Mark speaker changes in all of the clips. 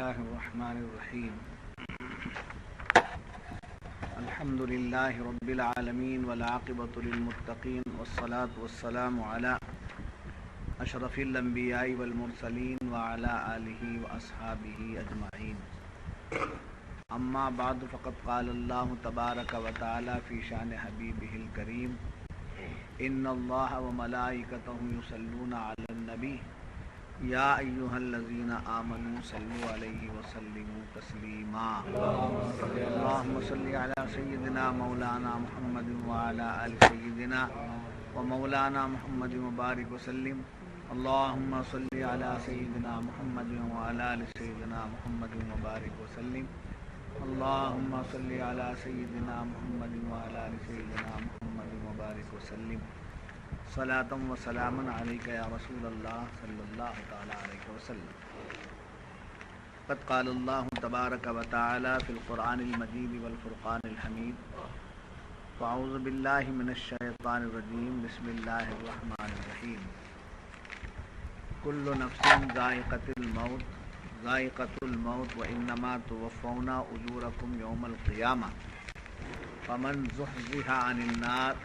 Speaker 1: الله الرحمن الرحيم الحمد لله رب العالمين والعاقبة للمتقين والصلاة والسلام على أشرف الأنبياء والمرسلين وعلى آله وأصحابه أجمعين أما بعد فقد قال الله تبارك وتعالى في شأن حبيبه الكريم إن الله وملائكته يصلون على النبي یا ایھا الذین آمنوا صلوا علیہ وسلموا تسلیما اللہم صل علی سیدنا مولانا محمد وعلی آل سیدنا ومولانا محمد وبارک وسلم اللہم صل علی سیدنا محمد وعلی آل سیدنا محمد وبارک وسلم اللہم صل علی سیدنا محمد وعلی آل سیدنا محمد وبارک وسلم صلاۃ و سلام علیک یا رسول اللہ صلی اللہ تعالی علیہ وسلم قد قال اللہ تبارک و تعالی فی القرآن المجید والفرقان الحمید فاعوذ باللہ من الشیطان الرجیم بسم اللہ الرحمن الرحیم کل نفس ذائقۃ الموت وانما توفون اجورکم یوم القیامہ فمن زحزح عن النار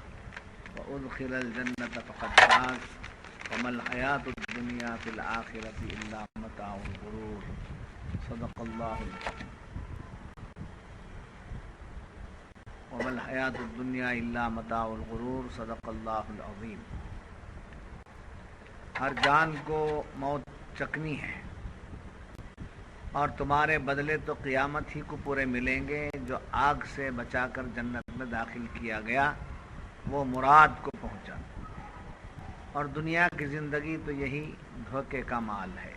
Speaker 1: وأدخل الجنة فقد فاز وما الحياة الدنيا في الآخرة إلا متاع الغرور صدق الله وما الحياة الدنيا إلا متاع الغرور صدق الله العظيم. ہر جان کو موت چکنی ہے اور تمہارے بدلے تو قیامت ہی کو پورے ملیں گے. جو آگ سے بچا کر جنت میں داخل کیا گیا وہ مراد کو پہنچا اور دنیا کی زندگی تو یہی دھوکے کا مال ہے.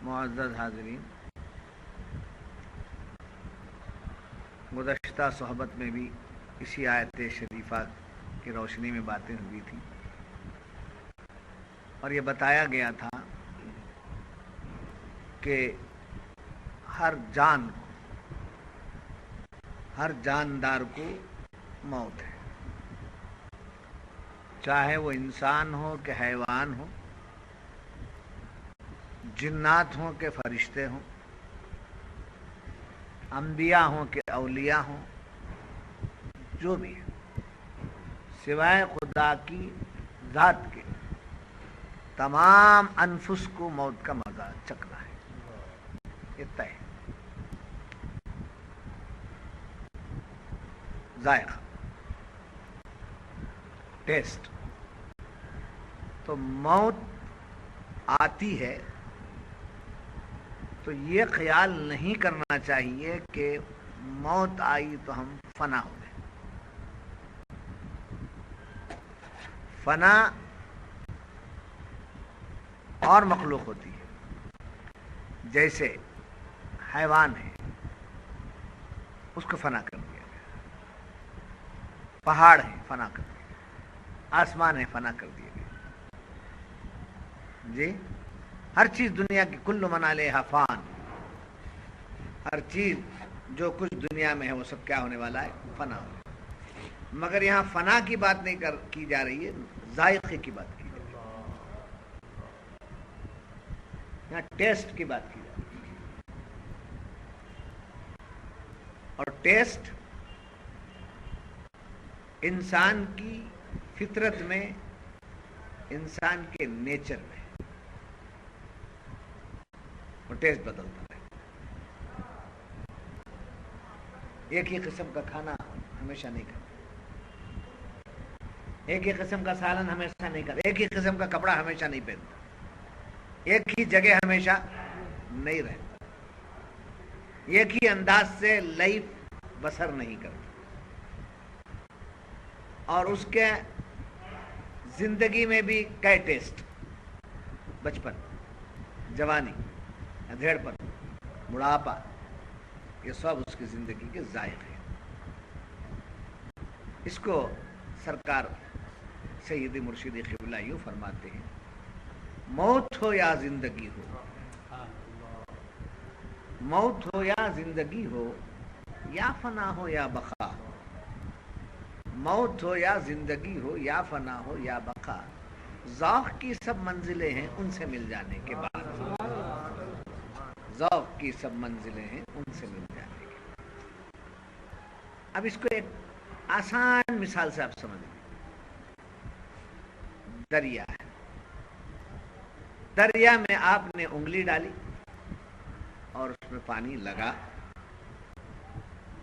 Speaker 1: معزز حاضرین، گزشتہ صحبت میں بھی اسی آیت شریفہ کی روشنی میں باتیں ہوئی تھیں اور یہ بتایا گیا تھا کہ ہر جاندار کو موت ہے، چاہے وہ انسان ہو کہ حیوان ہو، جنات ہوں کہ فرشتے ہوں، انبیاء ہوں کہ اولیاء ہوں، جو بھی ہے سوائے خدا کی ذات کے تمام انفس کو موت کا مزہ چکنا ہے. یہ طے ہے. ذائقہ، ٹیسٹ. تو موت آتی ہے تو یہ خیال نہیں کرنا چاہیے کہ موت آئی تو ہم فنا ہو گئے. فنا اور مخلوق ہوتی ہے، جیسے حیوان ہے اس کو فنا کر دیا، پہاڑ ہیں فنا کر دیے، آسمان ہے فنا کر دیے گئے. جی ہر چیز دنیا کی کل من علیہا فان، ہر چیز جو کچھ دنیا میں ہے وہ سب کیا ہونے والا ہے؟ فنا ہو. مگر یہاں فنا کی بات نہیں کی جا رہی ہے، ذائقے کی بات کی جا رہی ہے. یہاں ٹیسٹ کی بات کی جا رہی ہے. اور ٹیسٹ انسان کی فطرت میں، انسان کے نیچر میں وہ ٹیسٹ بدلتا ہے. ایک ہی قسم کا کھانا ہمیشہ نہیں کھاتا، ایک ہی قسم کا سالن ہمیشہ نہیں کھاتا، ایک ہی قسم کا کپڑا ہمیشہ نہیں پہنتا، ایک ہی جگہ ہمیشہ نہیں رہتا، ایک ہی انداز سے لائف بسر نہیں کرتا. اور اس کے زندگی میں بھی کئی ٹیسٹ، بچپن، جوانی، ادھیڑ پن، بڑھاپا، یہ سب اس کی زندگی کے ذائقے ہیں. اس کو سرکار سیدی مرشدی قبلہ یوں فرماتے ہیں: موت ہو یا زندگی ہو، موت ہو یا زندگی ہو، یا فنا ہو یا بقا، موت ہو یا زندگی ہو، یا فنا ہو یا بقا، ذوق کی سب منزلیں ہیں ان سے مل جانے کے بعد، ذوق کی سب منزلیں ہیں ان سے مل جانے کے بعد۔ اب اس کو ایک آسان مثال سے آپ سمجھ لیں۔ دریا ہے، دریا میں آپ نے انگلی ڈالی اور اس میں پانی لگا،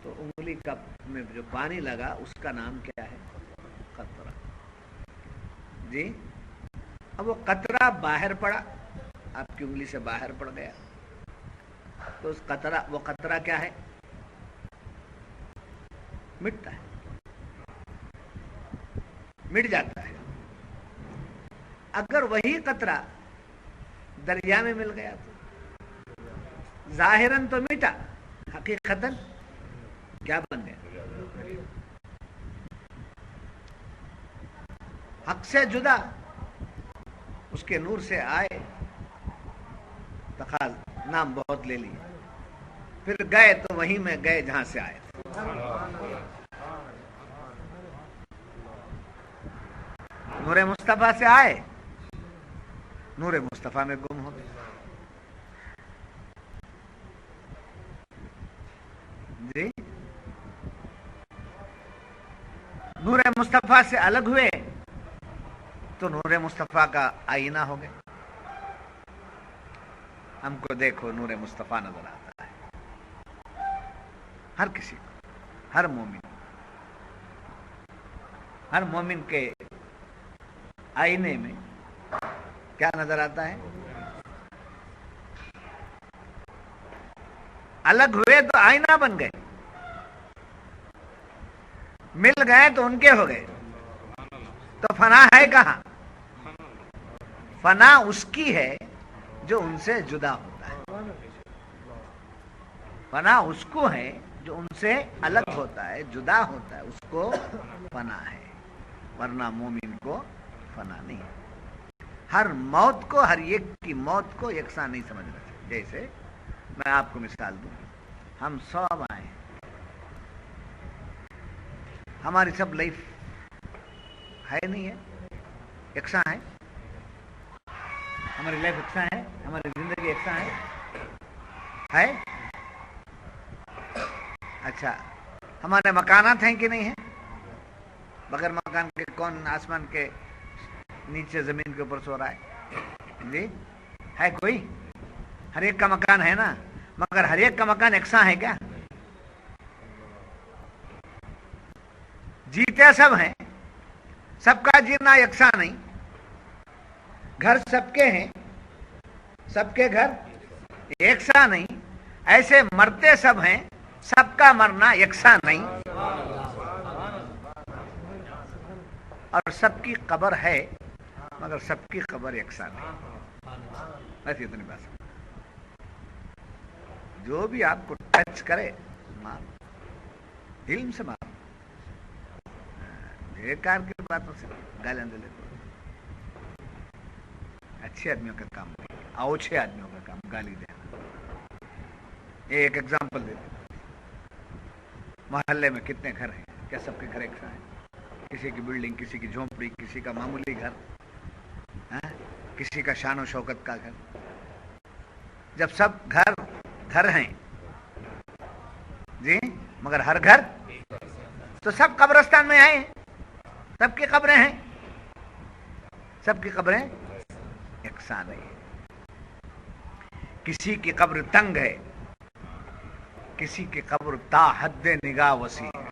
Speaker 1: تو انگلی میں جو پانی لگا اس کا نام کیا ہے؟ قطرہ۔ جی، اب وہ قطرہ باہر پڑا، آپ کی انگلی سے باہر پڑ گیا، تو اس وہ قطرہ کیا ہے؟ مٹتا ہے، مٹ جاتا ہے۔ اگر وہی قطرہ دریا میں مل گیا تو ظاہراً تو مٹا، حقیقتاً کیا بن گیا؟ حق سے جدا، اس کے نور سے آئے، تقاض نام بہت لے لیے، پھر گئے تو وہیں میں گئے جہاں سے آئے۔ نور مصطفیٰ سے آئے، نور مصطفیٰ میں گم ہو گئے۔ جی، نور مصطفیٰ سے الگ ہوئے تو نور مصطفیٰ کا آئینہ ہو گئے۔ ہم کو دیکھو نور مصطفیٰ نظر آتا ہے، ہر کسی کو، ہر مومن کے آئینے میں کیا نظر آتا ہے؟ الگ ہوئے تو آئینہ بن گئے، مل گئے تو ان کے ہو گئے، تو فنا ہے کہاں؟ فنا اس کی ہے جو ان سے جدا ہوتا ہے، فنا اس کو ہے جو ان سے الگ ہوتا ہے، جدا ہوتا ہے، اس کو فنا ہے، ورنہ مومن کو فنا نہیں ہے۔ ہر موت کو، ہر ایک کی موت کو یکساں نہیں سمجھنا چاہیے۔ جیسے میں آپ کو مثال دوں، ہم سب آئے، ہماری سب لائف ہے نہیں ہے، یکساں ہے، ہماری لائف یکساں ہے، ہماری زندگی یکساں ہے۔ اچھا، ہمارے مکانات ہیں کہ نہیں ہیں؟ بغیر مکان کے کون آسمان کے نیچے زمین کے اوپر سو رہا ہے؟ جی، ہے کوئی؟ ہر ایک کا مکان ہے نا، مگر ہر ایک کا مکان یکساں ہے کیا؟ جیتے سب ہیں، سب کا جینا یکساں نہیں، گھر سب کے ہیں، سب کے گھر یکساں نہیں، ایسے مرتے سب ہیں، سب کا مرنا یکساں نہیں، اور سب کی قبر ہے مگر سب کی قبر یکساں نہیں۔ بس اتنی بات، جو بھی آپ کو ٹچ کرے مار، علم سے مار، بیکار کی باتوں سے گالیاں دے لیتے۔ اچھے آدمیوں کا کام نہیں، اوچھے آدمیوں کا کام گالی دینا۔ ایک ایگزامپل دیتے، محلے میں کتنے گھر ہیں؟ کیا سب کے گھر یکساں ہیں؟ کسی کی بلڈنگ، کسی کی جھونپڑی، کسی کا معمولی گھر، کسی کا شان و شوکت کا گھر۔ جب سب گھر ہیں جی، مگر ہر گھر تو سب قبرستان میں آئے، سب کی قبریں ہیں، سب کی قبریں یکساں نہیں۔ کسی کی قبر تنگ ہے، کسی کی قبر تا حد نگاہ وسیع ہے۔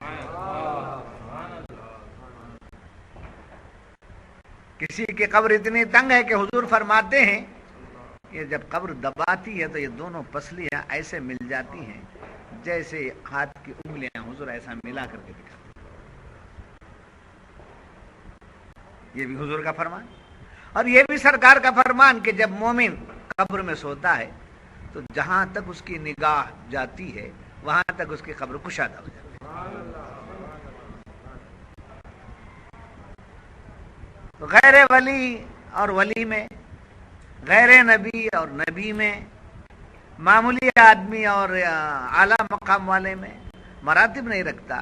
Speaker 1: کسی کی قبر اتنی تنگ ہے کہ حضور فرماتے ہیں کہ جب قبر دباتی ہے تو یہ دونوں پسلیاں ایسے مل جاتی ہیں جیسے ہاتھ کی انگلیاں، حضور ایسا ملا کر کے دکھاتے ہیں۔ یہ بھی حضور کا فرمان، اور یہ بھی سرکار کا فرمان کہ جب مومن قبر میں سوتا ہے تو جہاں تک اس کی نگاہ جاتی ہے وہاں تک اس کی قبر کشادہ ہو جاتی ہے۔ تو غیر ولی اور ولی میں، غیر نبی اور نبی میں، معمولی آدمی اور اعلیٰ مقام والے میں مراتب نہیں رکھتا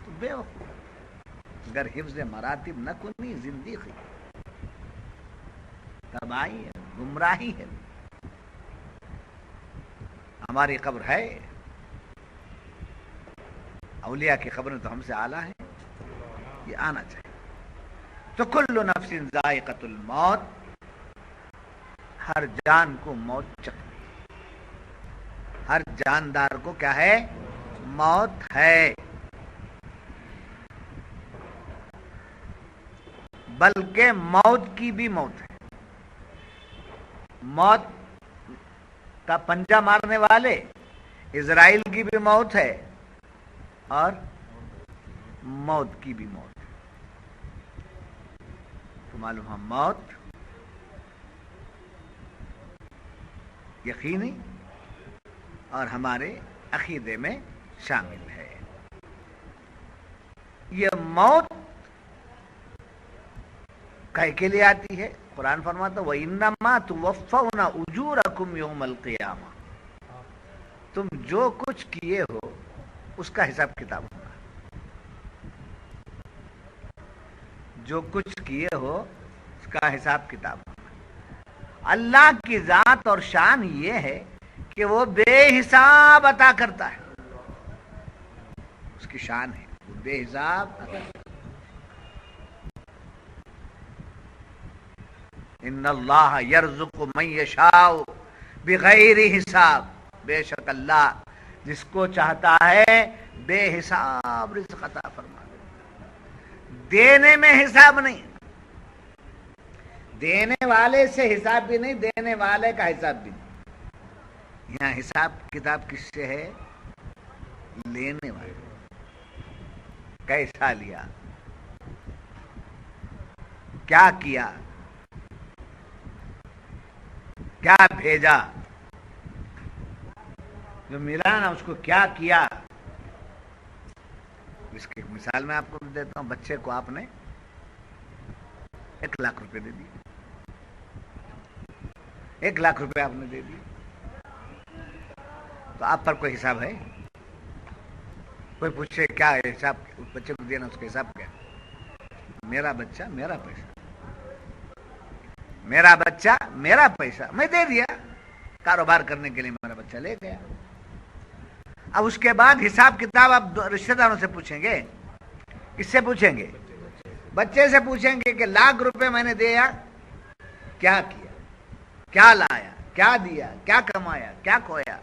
Speaker 1: تو بے وقوف۔ اگر حفظ مراتب نہ کنی زندگی، تباہی ہے، گمراہی ہے. ہماری قبر ہے، اولیاء کی قبریں تو ہم سے اعلیٰ ہیں، یہ آنا چاہیے. تو کل نفس ذائقۃ الموت، ہر جان کو موت چکھنی، ہر جاندار کو کیا ہے؟ موت ہے. بلکہ موت کی بھی موت ہے. موت کا پنجہ مارنے والے اسرائیل کی بھی موت ہے اور موت کی بھی موت ہے. تو معلوم ہے موت یقینی اور ہمارے عقیدے میں شامل ہے. یہ موت کائے کے لیے آتی ہے؟ قرآن فرماتا وَإِنَّمَا تُوَفَّوْنَ أُجُورَكُمْ يَوْمَ الْقِيَامَةِ، تم جو کچھ کیے ہو اس کا حساب کتاب ہوگا. جو کچھ کیے ہو اس کا حساب کتاب ہوگا. اللہ کی ذات اور شان یہ ہے کہ وہ بے حساب عطا کرتا ہے. اس کی شان ہے وہ بے حساب عطا کرتا ہے. ان اللہ یرزق من یشاء بغیر حساب، بے شک اللہ جس کو چاہتا ہے بے حساب رزق عطا فرما دیتا. دینے میں حساب نہیں، دینے والے سے حساب بھی نہیں، دینے والے کا حساب بھی نہیں. یہاں حساب کتاب کس سے ہے؟ لینے والے. کیسا لیا، کیا کیا، کیا بھیجا، جو ملا نا اس کو کیا کیا. اس کی مثال میں آپ کو دیتا ہوں. بچے کو آپ نے 1,00,000 روپے دے دیے، 1,00,000 روپے آپ نے دے دیے، تو آپ پر کوئی حساب ہے؟ کوئی پوچھے کیا حساب اس بچے کو دینا، اس کا حساب کیا؟ میرا بچہ میرا پیسہ، میرا بچہ میرا پیسہ، میں دے دیا کاروبار کرنے کے لیے، میرا بچہ لے گیا. اب اس کے بعد حساب کتاب آپ رشتہ داروں سے پوچھیں گے. کس سے پوچھیں گے؟ بچے سے پوچھیں گے کہ 1,00,000 روپے میں نے دیا، کیا کیا، کیا لایا، کیا دیا، کیا کمایا، کیا کھویا.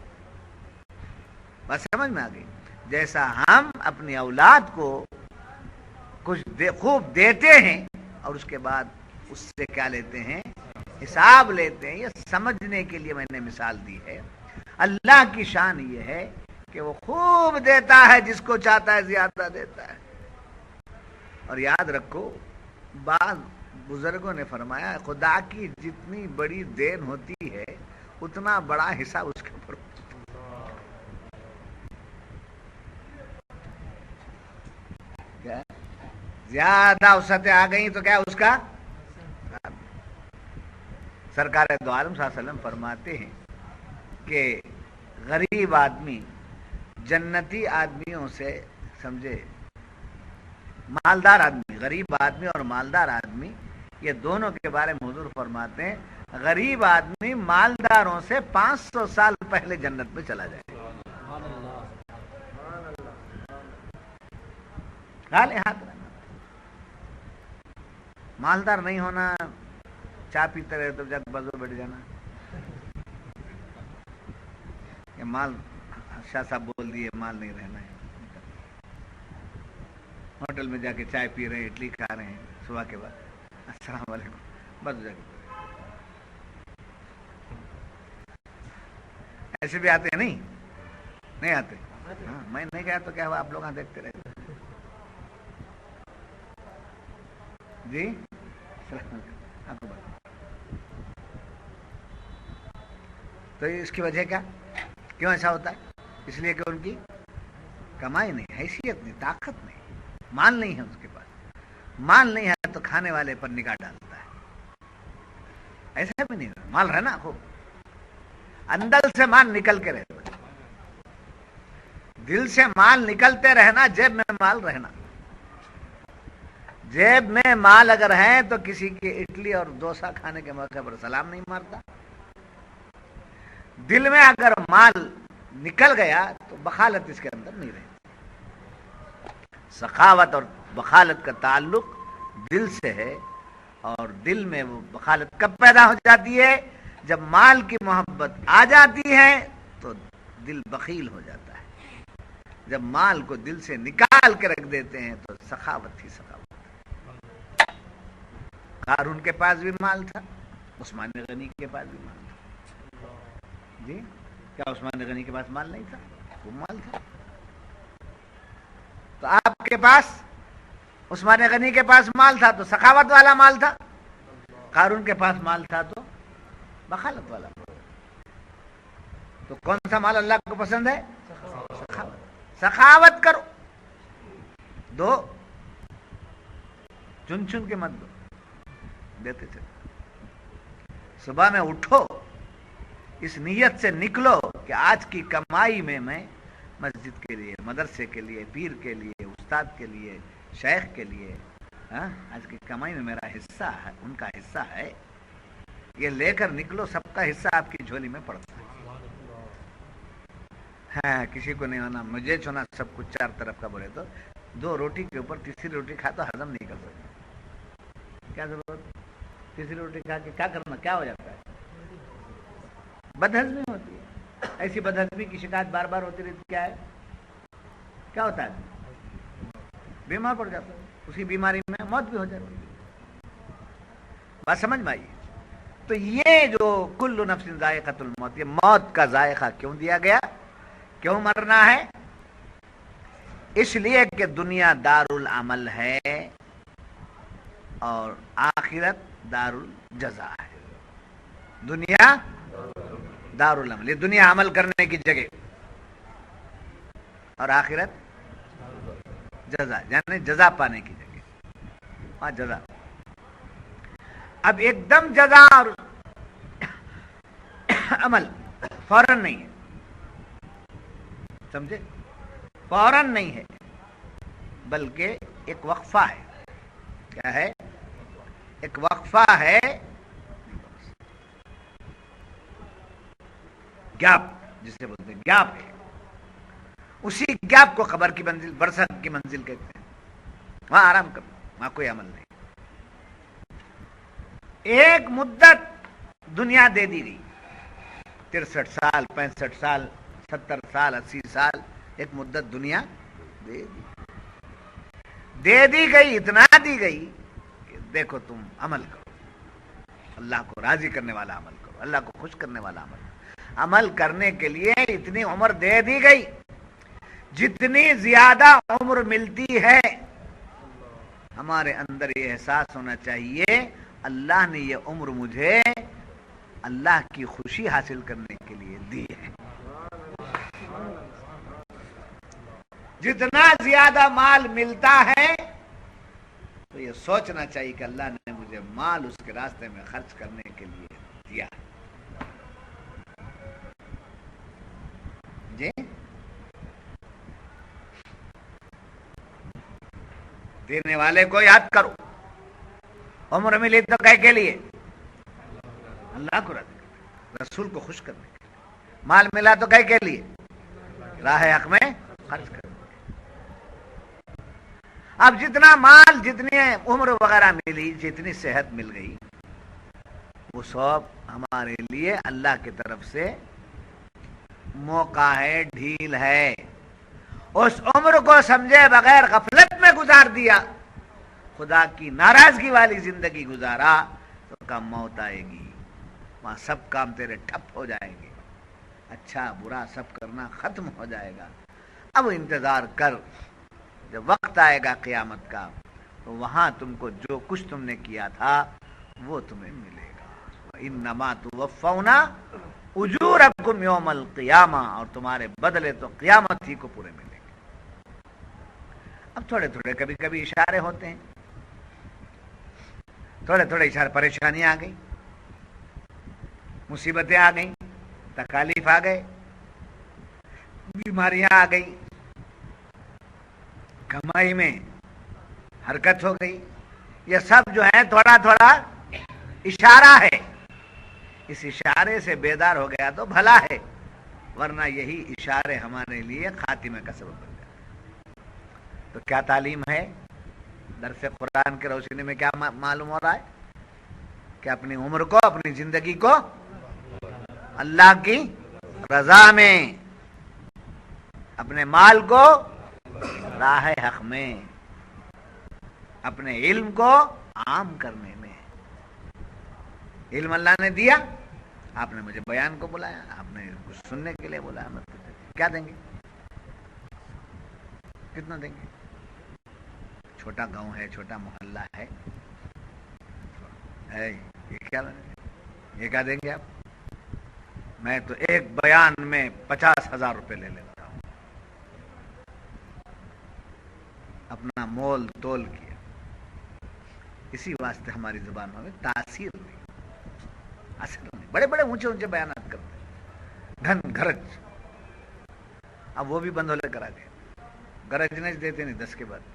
Speaker 1: بس سمجھ میں آ گئی. جیسا ہم اپنی اولاد کو کچھ خوب دیتے ہیں اور اس کے بعد اس سے کیا لیتے ہیں؟ حساب لیتے ہیں. یہ سمجھنے کے لیے میں نے مثال دی ہے. اللہ کی شان یہ ہے کہ وہ خوب دیتا ہے، جس کو چاہتا ہے زیادہ دیتا ہے. اور یاد رکھو، بعض بزرگوں نے فرمایا خدا کی جتنی بڑی دین ہوتی ہے اتنا بڑا حساب اس کے اوپر ہوتا ہے. زیادہ وسعتیں آ گئی تو کیا اس کا؟ سرکار دو عالم صلی اللہ علیہ وسلم فرماتے ہیں کہ غریب آدمی جنتی آدمیوں سے، سمجھے، مالدار آدمی، غریب آدمی اور مالدار آدمی، یہ دونوں کے بارے میں حضور فرماتے ہیں غریب آدمی مالداروں سے 500 سال پہلے جنت میں چلا جائے. خالی ہاتھ رہنا، مالدار نہیں ہونا، چائے پیتے رہے تو جب بازو بیٹھ جانا. یہ مال شاہ صاحب بول دیے مال نہیں رہنا ہے. ہوٹل میں جا کے چائے پی رہے ہیں، اڈلی کھا رہے ہیں صبح کے بعد، السلام علیکم، بس جا کے ایسے بھی آتے ہیں. نہیں آتے. ہاں میں نہیں گیا تو کیا ہوا، آپ لوگ ہاں دیکھتے رہتے جی. آپ کو بات تو اس کی وجہ کیا، کیوں ایسا ہوتا ہے؟ اس لیے کہ ان کی کمائی نہیں، حیثیت نہیں، طاقت نہیں، مال نہیں ہے اس کے پاس. مال نہیں ہے تو کھانے والے پر نگاہ ڈالتا ہے. ایسا بھی نہیں، مال رہنا خوب، اندر سے مال نکل کے رہنا، دل سے مال نکلتے رہنا، جیب میں مال رہنا. جیب میں مال اگر ہے تو کسی کے اڈلی اور ڈوسا کھانے کے موقع پر سلام نہیں مارتا. دل میں اگر مال نکل گیا تو بخالت اس کے اندر نہیں رہتی. سخاوت اور بخالت کا تعلق دل سے ہے، اور دل میں وہ بخالت کب پیدا ہو جاتی ہے؟ جب مال کی محبت آ جاتی ہے تو دل بخیل ہو جاتا ہے. جب مال کو دل سے نکال کے رکھ دیتے ہیں تو سخاوت ہی سخاوت. قارون کے پاس بھی مال تھا، عثمان غنی کے پاس بھی مال تھا. جی کیا عثمان غنی کے پاس مال نہیں تھا؟ وہ مال تھا. تو آپ کے پاس عثمان غنی کے پاس مال تھا تو سخاوت والا مال تھا، قارون کے پاس مال تھا تو بخالت والا. تو کون سا مال اللہ کو پسند ہے؟ سخاوت. سخاوت کرو، دو، چن چن کے مت دو، دیتے چلو. صبح میں اٹھو اس نیت سے نکلو کہ آج کی کمائی میں میں مسجد کے لیے، مدرسے کے لیے، پیر کے لیے، استاد کے لیے، شیخ کے لیے، آج کی کمائی میں میرا حصہ ہے، ان کا حصہ ہے. یہ لے کر نکلو، سب کا حصہ آپ کی جھولی میں پڑتا ہے. ہاں کسی کو نہیں ہونا مجھے چھونا سب کچھ چار طرف کا بولے تو دو روٹی کے اوپر تیسری روٹی کھا تو ہضم نہیں کر سکتا. کیا ضرورت؟ تیسری روٹی کھا کے کیا کرنا؟ کیا ہو جاتا ہے؟ بدہضمی ہوتی ہے. ایسی بدہضمی کی شکایت بار بار ہوتی رہتی. کیا ہے؟ کیا ہوتا ہے؟ بیمار پڑ جاتا ہے، اسی بیماری میں موت بھی ہو جاتی ہے. بات سمجھ میں آئی؟ تو یہ جو کل نفس ذائقۃ الموت، یہ موت کا ذائقہ کیوں دیا گیا؟ کیوں مرنا ہے؟ اس لیے کہ دنیا دار العمل ہے اور آخرت دار الجزا ہے. دنیا دار العمل، یہ دنیا عمل کرنے کی جگہ، اور آخرت جزا یعنی جزا پانے کی جگہ. ہاں جزا. اب ایک دم جزا اور عمل فوراً نہیں ہے، سمجھے؟ فوراً نہیں ہے بلکہ ایک وقفہ ہے. کیا ہے؟ ایک وقفہ ہے، گیپ جسے بولتے ہیں، گیپ ہے. اسی گیپ کو خبر کی منزل، برزخ کی منزل کہتے ہیں. وہاں آرام کرو، وہاں کوئی عمل نہیں. ایک مدت دنیا دے دی گئی، 63 سال، 65 سال، 70 سال، 80 سال، ایک مدت دنیا دے دی گئی. اتنا دی گئی کہ دیکھو تم عمل کرو، اللہ کو راضی کرنے والا عمل کرو، اللہ کو خوش کرنے والا عمل کرو. عمل کرنے کے لیے اتنی عمر دے دی گئی. جتنی زیادہ عمر ملتی ہے ہمارے اندر یہ احساس ہونا چاہیے اللہ نے یہ عمر مجھے اللہ کی خوشی حاصل کرنے کے لیے دی ہے. جتنا زیادہ مال ملتا ہے تو یہ سوچنا چاہیے کہ اللہ نے مجھے مال اس کے راستے میں خرچ کرنے کے لیے دیا. جی دینے والے کو یاد کرو. عمر ملی تو کہے کے لیے اللہ کو راضی کرنے، رسول کو خوش کرنے کے لیے. مال ملا تو کہے کے لیے راہ حق میں خرچ کرنے. اب جتنا مال، جتنی عمر وغیرہ ملی، جتنی صحت مل گئی، وہ سب ہمارے لیے اللہ کی طرف سے موقع ہے، ڈھیل ہے. اس عمر کو سمجھے بغیر غفلت میں گزار دیا، خدا کی ناراضگی والی زندگی گزارا تو کم موت آئے گی. وہاں سب کام تیرے ٹھپ ہو جائیں گے، اچھا برا سب کرنا ختم ہو جائے گا. اب انتظار کر، جب وقت آئے گا قیامت کا تو وہاں تم کو جو کچھ تم نے کیا تھا وہ تمہیں ملے گا. انما توفون اجورکم یوم القیامہ، اور تمہارے بدلے تو قیامت ہی کو پورے ملیں گے. اب تھوڑے تھوڑے کبھی کبھی اشارے ہوتے ہیں، تھوڑے تھوڑے اشارے. پریشانیاں آ گئی، مصیبتیں آ گئیں، تکالیف آ گئے، بیماریاں آ گئی، کمائی میں حرکت ہو گئی، یہ سب جو ہے تھوڑا تھوڑا اشارہ ہے، اس اشارے سے بیدار ہو گیا تو بھلا ہے، ورنہ یہی اشارے ہمارے لیے خاتمے کا سبب بن جائے۔ تو کیا تعلیم ہے؟ درس قرآن کی روشنی میں کیا معلوم ہو رہا ہے کہ اپنی عمر کو، اپنی زندگی کو اللہ کی رضا میں، اپنے مال کو راہ حق میں، اپنے علم کو عام کرنے میں۔ علم اللہ نے دیا، آپ نے مجھے بیان کو بلایا، آپ نے کچھ سننے کے لیے بلایا، کیا دیں گے؟ کتنا دیں گے؟ چھوٹا گاؤں ہے، چھوٹا محلہ ہے، یہ کیا دیں گے آپ؟ میں تو ایک بیان میں 50,000 روپے لے لیتا ہوں، اپنا مول تول کیا۔ اسی واسطے ہماری زبانوں میں تاثیر نہیں، اثر نہیں۔ بڑے بڑے اونچے اونچے بیانات کرتے ہیں، گھن گھرج، اب وہ بھی بند ہو لے کرا دیا، گرجنے دیتے نہیں 10 کے بعد،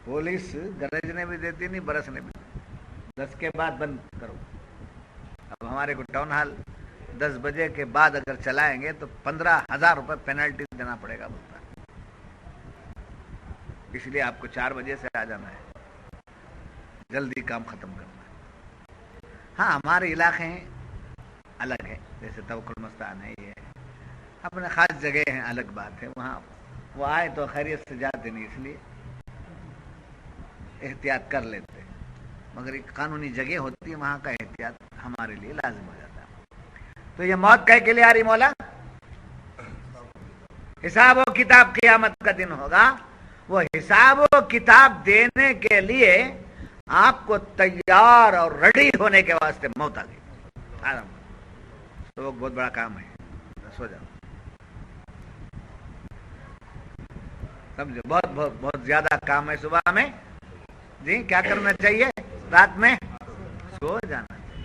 Speaker 1: پولیس گرجنے بھی دیتی نہیں، برسنے بھی، 10 کے بعد بند کرو۔ اب ہمارے کو ٹاؤن ہال 10 بجے کے بعد اگر چلائیں گے تو 15,000 روپے پینلٹی دینا پڑے گا بولتا ہے، اس لیے آپ کو 4 بجے سے آ جانا ہے، جلدی کام ختم کرنا ہے۔ ہاں ہمارے علاقے ہیں الگ ہے، جیسے توکل مستان ہے، یہ اپنے خاص جگہ ہیں، الگ بات ہے، وہاں وہ آئے تو خیریت سے جاتے نہیں، اس لیے احتیاط کر لیتے، مگر ایک قانونی جگہ ہوتی ہے وہاں کا احتیاط ہمارے لیے لازم ہو جاتا ہے۔ تو یہ موت کہہ کے لیے آ رہی مولا، حساب و کتاب قیامت کا دن ہوگا، وہ حساب و کتاب دینے کے لیے آپ کو تیار اور ریڈی ہونے کے واسطے موت آ گئی۔ آرام تو وہ بہت بڑا کام ہے، سو جاؤ، سمجھو، بہت بہت بہت زیادہ کام ہے صبح میں۔ جی کیا کرنا چاہیے؟ رات میں سو جانا چاہیے،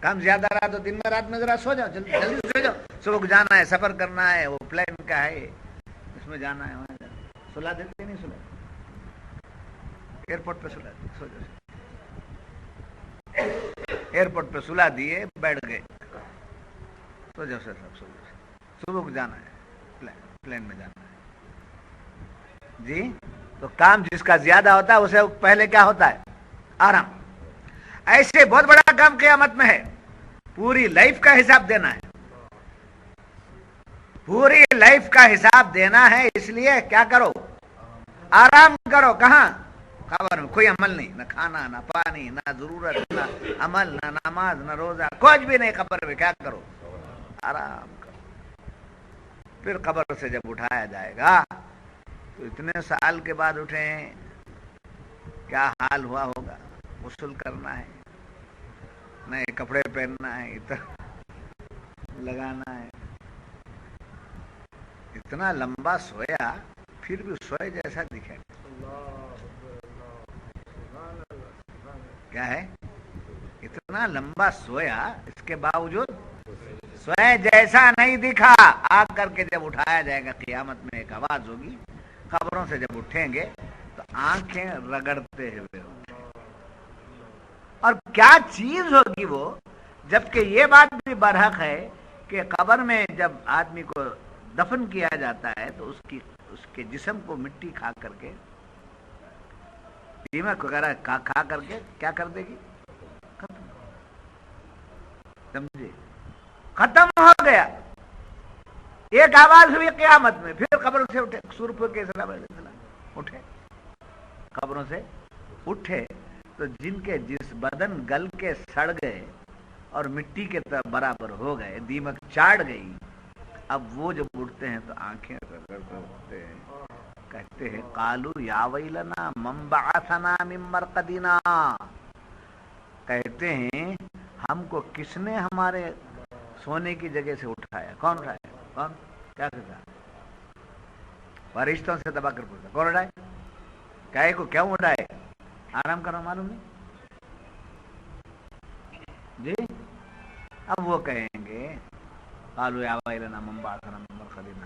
Speaker 1: کام زیادہ رہا تو دن میں، رات میں ذرا سو جاؤ، جلدی جلدی سو جاؤ، صبح کو جانا ہے، سفر کرنا ہے، وہ پلین کا ہے، اس میں جانا ہے، وہاں جانا۔ سلا دیتے نہیں؟ سلا ایئرپورٹ پہ سلا دیے، سو جاؤ، ایئرپورٹ پہ سلا دیے، بیٹھ گئے، سو جاؤ سر صاحب، سو جاؤ، صبح کو جانا ہے، پلین میں جانا ہے۔ جی تو کام جس کا زیادہ ہوتا ہے اسے پہلے کیا ہوتا ہے؟ آرام۔ ایسے بہت بڑا کام قیامت میں ہے، پوری لائف کا حساب دینا ہے، پوری لائف کا حساب دینا ہے، اس لیے کیا کرو؟ آرام کرو۔ کہاں؟ خبر میں کوئی عمل نہیں، نہ کھانا، نہ پانی، نہ ضرورت، نہ عمل، نہ نماز، نہ روزہ، کچھ بھی نہیں، قبر میں کیا کرو؟ آرام کرو۔ پھر قبر سے جب اٹھایا جائے گا تو اتنے سال کے بعد اٹھے ہیں، کیا حال ہوا ہوگا؟ غسل کرنا ہے، نئے کپڑے پہننا ہے، عطر لگانا ہے، اتنا لمبا سویا پھر بھی سوئے جیسا دکھے، کیا ہے؟ اتنا لمبا سویا، اس کے باوجود سوئے جیسا نہیں دکھا۔ آ کر کے جب اٹھایا جائے گا قیامت میں ایک آواز ہوگی، قبروں سے جب اٹھیں گے تو آنکھیں رگڑتے ہوئے ہوں گے، اور کیا چیز ہوگی وہ، جبکہ یہ بات بھی برحق ہے کہ قبر میں جب آدمی کو دفن کیا جاتا ہے تو اس کے جسم کو مٹی کھا کر کے، دیمک وغیرہ کھا کر کے کیا کر دے گی؟ ختم، سمجھے؟ ختم ہو گیا۔ ایک آواز ہوئی قیامت میں، پھر قبر سے اٹھے، سورپور کے اسلام علیہ السلام اٹھے، قبروں سے اٹھے تو جن کے جس بدن گل کے سڑ گئے اور مٹی کے برابر ہو گئے، دیمک چاڑ گئی، اب وہ جب اٹھتے ہیں تو آنکھیں رگڑتے اٹھتے ہیں، کہتے ہیں قالو یا ویلنا من بعثنا من مرقدنا، کہتے ہیں ہم کو کس نے ہمارے سونے کی جگہ سے اٹھایا؟ کون اٹھایا؟ کون؟ کیا کہتا؟ فرشتوں سے دبا کر پوچھتا، کون اٹھائے؟ کہے کو کیوں اٹھائے؟ آرام کرو، معلوم نہیں جی۔ اب وہ کہیں گے قالوا یا ویلنا من بعثنا من مرقدنا،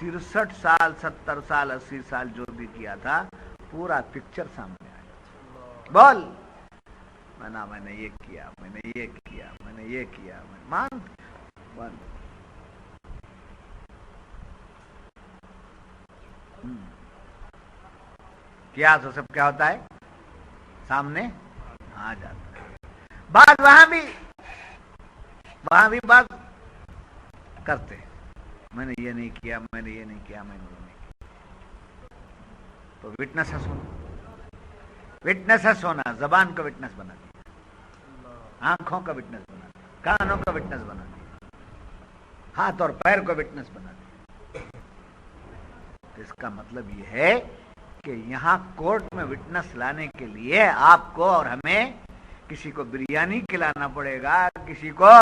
Speaker 1: 63 سال 70 سال 80 سال جو بھی کیا تھا پورا پکچر سامنے آیا. بول میں نے یہ کیا, میں نے یہ کیا, میں نے یہ کیا, مان کیا تو سب کیا ہوتا ہے سامنے آ جاتا ہے. بات وہاں بھی بات کرتے میں نے یہ نہیں کیا, میں نے یہ نہیں کیا, میں نے وہ نہیں کیا. تو وٹنس ہونا زبان کو وٹنس بنا دیا, آنکھوں کا وٹنس بنا دیا, کانوں کا وٹنس بنا دیا, ہاتھ اور پیر کو وٹنس بنا دیا. اس کا مطلب یہ ہے کہ یہاں کورٹ میں وٹنس لانے کے لیے آپ کو اور ہمیں کسی کو بریانی کھلانا پڑے گا, کسی کو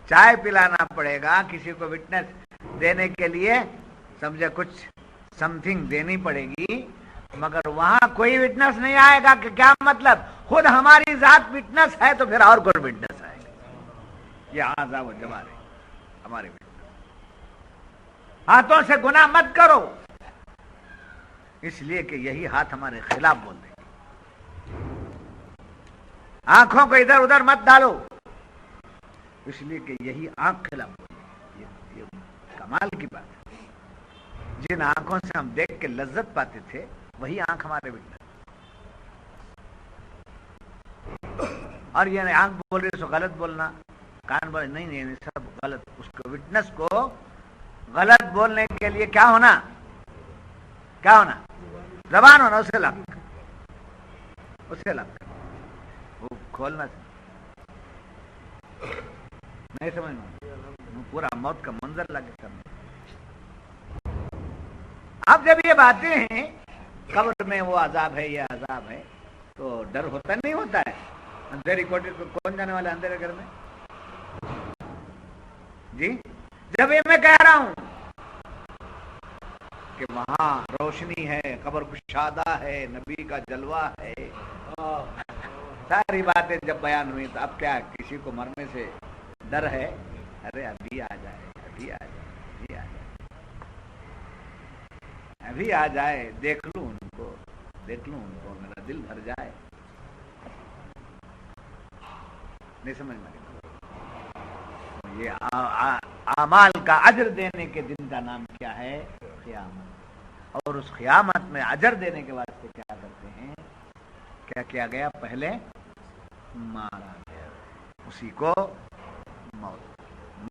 Speaker 1: چائے پلانا پڑے گا, کسی کو وٹنس دینے کے لیے سمجھے کچھ سم تھنگ دینی پڑے گی, مگر وہاں کوئی وٹنس نہیں آئے گا. کہ کیا مطلب خود ہماری ذات وٹنس ہے تو پھر اور کوئی وٹنس آئے گا. یہ عذاب و جوار ہے ہمارے وٹنس. ہاتھوں سے گناہ مت کرو اس لیے کہ یہی ہاتھ ہمارے خلاف بول رہے. آنکھوں کو ادھر ادھر مت ڈالو اس لیے کہ یہی آنکھ خلاف بول رہی. یہ کمال کی بات ہے. جن آنکھوں سے ہم دیکھ کے لذت پاتے تھے وہی آنکھ ہمارے وٹنس. اور یہ آنکھ بول رہی سو غلط بولنا, کان بول نہیں سب غلط. اس کو وٹنس کو غلط بولنے کے لیے کیا ہونا زبان ہونا, اسے لگ وہ کھولنا نہیں سمجھنا, پورا موت کا منظر لگے کرنا. اب جب یہ باتیں ہیں قبر میں وہ عذاب ہے یہ عذاب ہے تو ڈر ہوتا نہیں ہوتا ہے. اندھیری کوٹھی کو کون جانے والا اندھیرے گھر میں جی. جب یہ میں کہہ رہا ہوں کہ وہاں روشنی ہے, قبر کشادہ ہے, نبی کا جلوہ ہے, ساری باتیں جب بیان ہوئی تو اب کیا کسی کو مرنے سے ڈر ہے؟ ارے ابھی آ جائے, ابھی آ جائے, ابھی آ جائے, ابھی آ جائے, دیکھ لوں ان کو, میرا دل بھر جائے. نہیں سمجھ میں یہ اعمال کا اجر دینے کے دن کا نام کیا ہے؟ قیامت. اور اس قیامت میں اجر دینے کے واسطے کیا کرتے ہیں؟ کیا کیا گیا؟ پہلے مارا گیا, اسی کو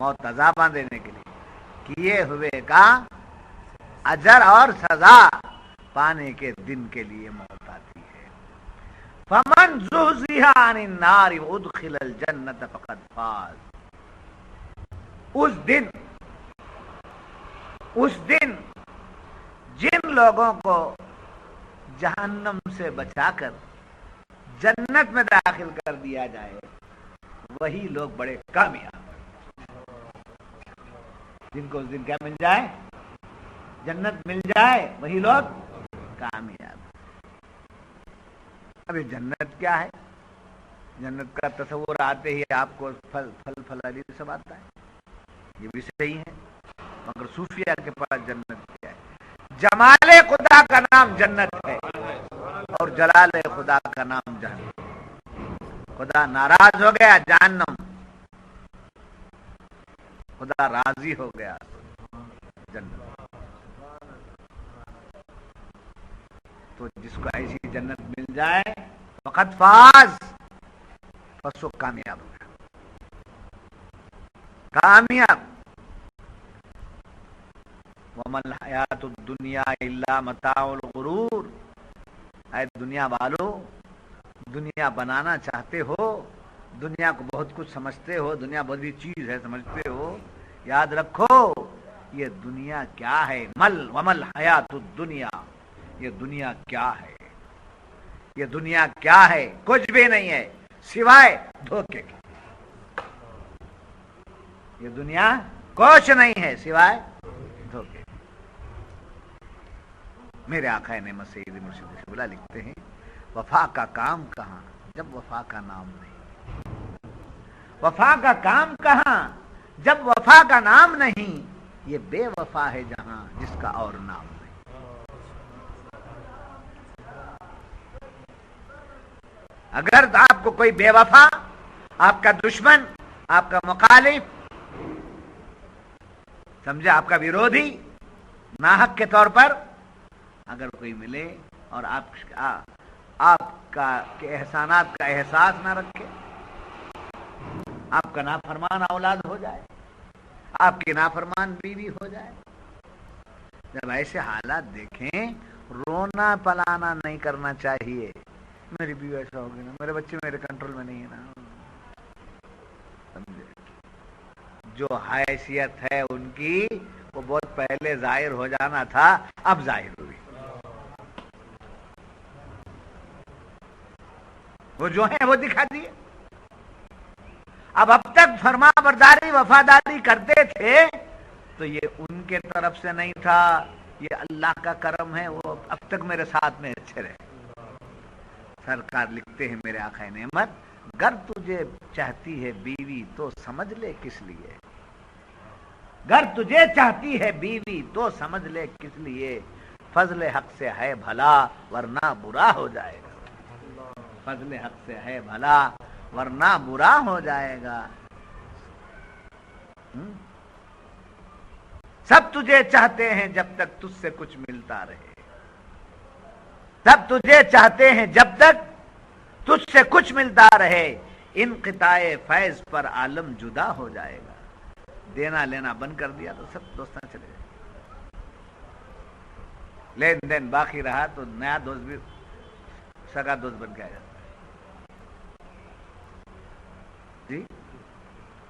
Speaker 1: موت عذاباں دینے کے لیے کیے ہوئے کا اجر اور سزا پانے کے دن کے لیے موت آتی ہے. فمن زحزح عن النار وادخل الجنة فقد فاز. اس دن جن لوگوں کو جہنم سے بچا کر جنت میں داخل کر دیا جائے وہی لوگ بڑے کامیاب ہیں. جن کو اس دن کیا مل جائے؟ جنت مل جائے, وہی لوگ کامیاب. ابھی جنت کیا ہے؟ جنت کا تصور آتے ہی آپ کو پھل علی سب آتا ہے, یہ بھی صحیح ہے, مگر صوفیہ کے پاس جنت کیا ہے؟ جمال خدا کا نام جنت ہے اور جلال خدا کا نام جہنم. خدا ناراض ہو گیا جہنم, خدا راضی ہو گیا جنت. تو جس کو ایسی جنت مل جائے فقط فاز, پس وہ کامیاب ہو گیا, کامیاب. وَمَا الْحَيَاةُ الدُّنْيَا إِلَّا مَتَاعُ الْغُرُورِ. اے دنیا والو, دنیا بنانا چاہتے ہو, دنیا کو بہت کچھ سمجھتے ہو, دنیا بڑی چیز ہے سمجھتے ہو, یاد رکھو یہ دنیا کیا ہے. وَمَا الْحَيَاةُ الدُّنْيَا, یہ دنیا کیا ہے؟ یہ دنیا کیا ہے؟ کچھ بھی نہیں ہے سوائے دھوکے کے. یہ دنیا کچھ نہیں ہے سوائے دھوکے. میرے آقا نعمت سید مرشد شبلا لکھتے ہیں وفا کا کام کہاں جب وفا کا نام نہیں. وفا کا کام کہاں جب وفا کا نام نہیں. یہ بے وفا ہے جہاں جس کا اور نام نہیں۔ اگر آپ کو کوئی بے وفا، آپ کا دشمن، آپ کا مخالف، سمجھے، آپ کا ویرودھی ناحق کے طور پر اگر کوئی ملے اور آپ کا کے احسانات کا احساس نہ رکھے، آپ کا نافرمان اولاد ہو جائے، آپ کی نافرمان بیوی ہو جائے، جب ایسے حالات دیکھیں رونا پلانا نہیں کرنا چاہیے۔ میری بیوی ایسا ہوگی نا، میرے بچے میرے کنٹرول میں نہیں ہے نا، سمجھے، جو حیثیت ہے ان کی وہ بہت پہلے ظاہر ہو جانا تھا، اب ظاہر ہوئی۔ وہ جو ہیں وہ دکھا دیے۔ اب تک فرما برداری وفاداری کرتے تھے تو یہ ان کے طرف سے نہیں تھا، یہ اللہ کا کرم ہے، وہ اب تک میرے ساتھ میں اچھے رہے۔ سرکار لکھتے ہیں میرے آقا نعمت، گر تجھے چاہتی ہے بیوی تو سمجھ لے کس لیے، گر تجھے چاہتی ہے بیوی تو سمجھ لے کس لیے، فضل حق سے ہے بھلا ورنہ برا ہو جائے گا، فضل حق سے ہے بھلا ورنہ برا ہو جائے گا۔ سب تجھے چاہتے ہیں جب تک تجھ سے کچھ ملتا رہے، سب تجھے چاہتے ہیں جب تک تجھ سے کچھ ملتا رہے، انقطاع فیض پر عالم جدا ہو جائے گا۔ دینا لینا بند کر دیا تو سب دوستاں چلے گئے، لین دین باقی رہا تو نیا دوست بھی سگا دوست بن کے آ جاتا ہے۔ جی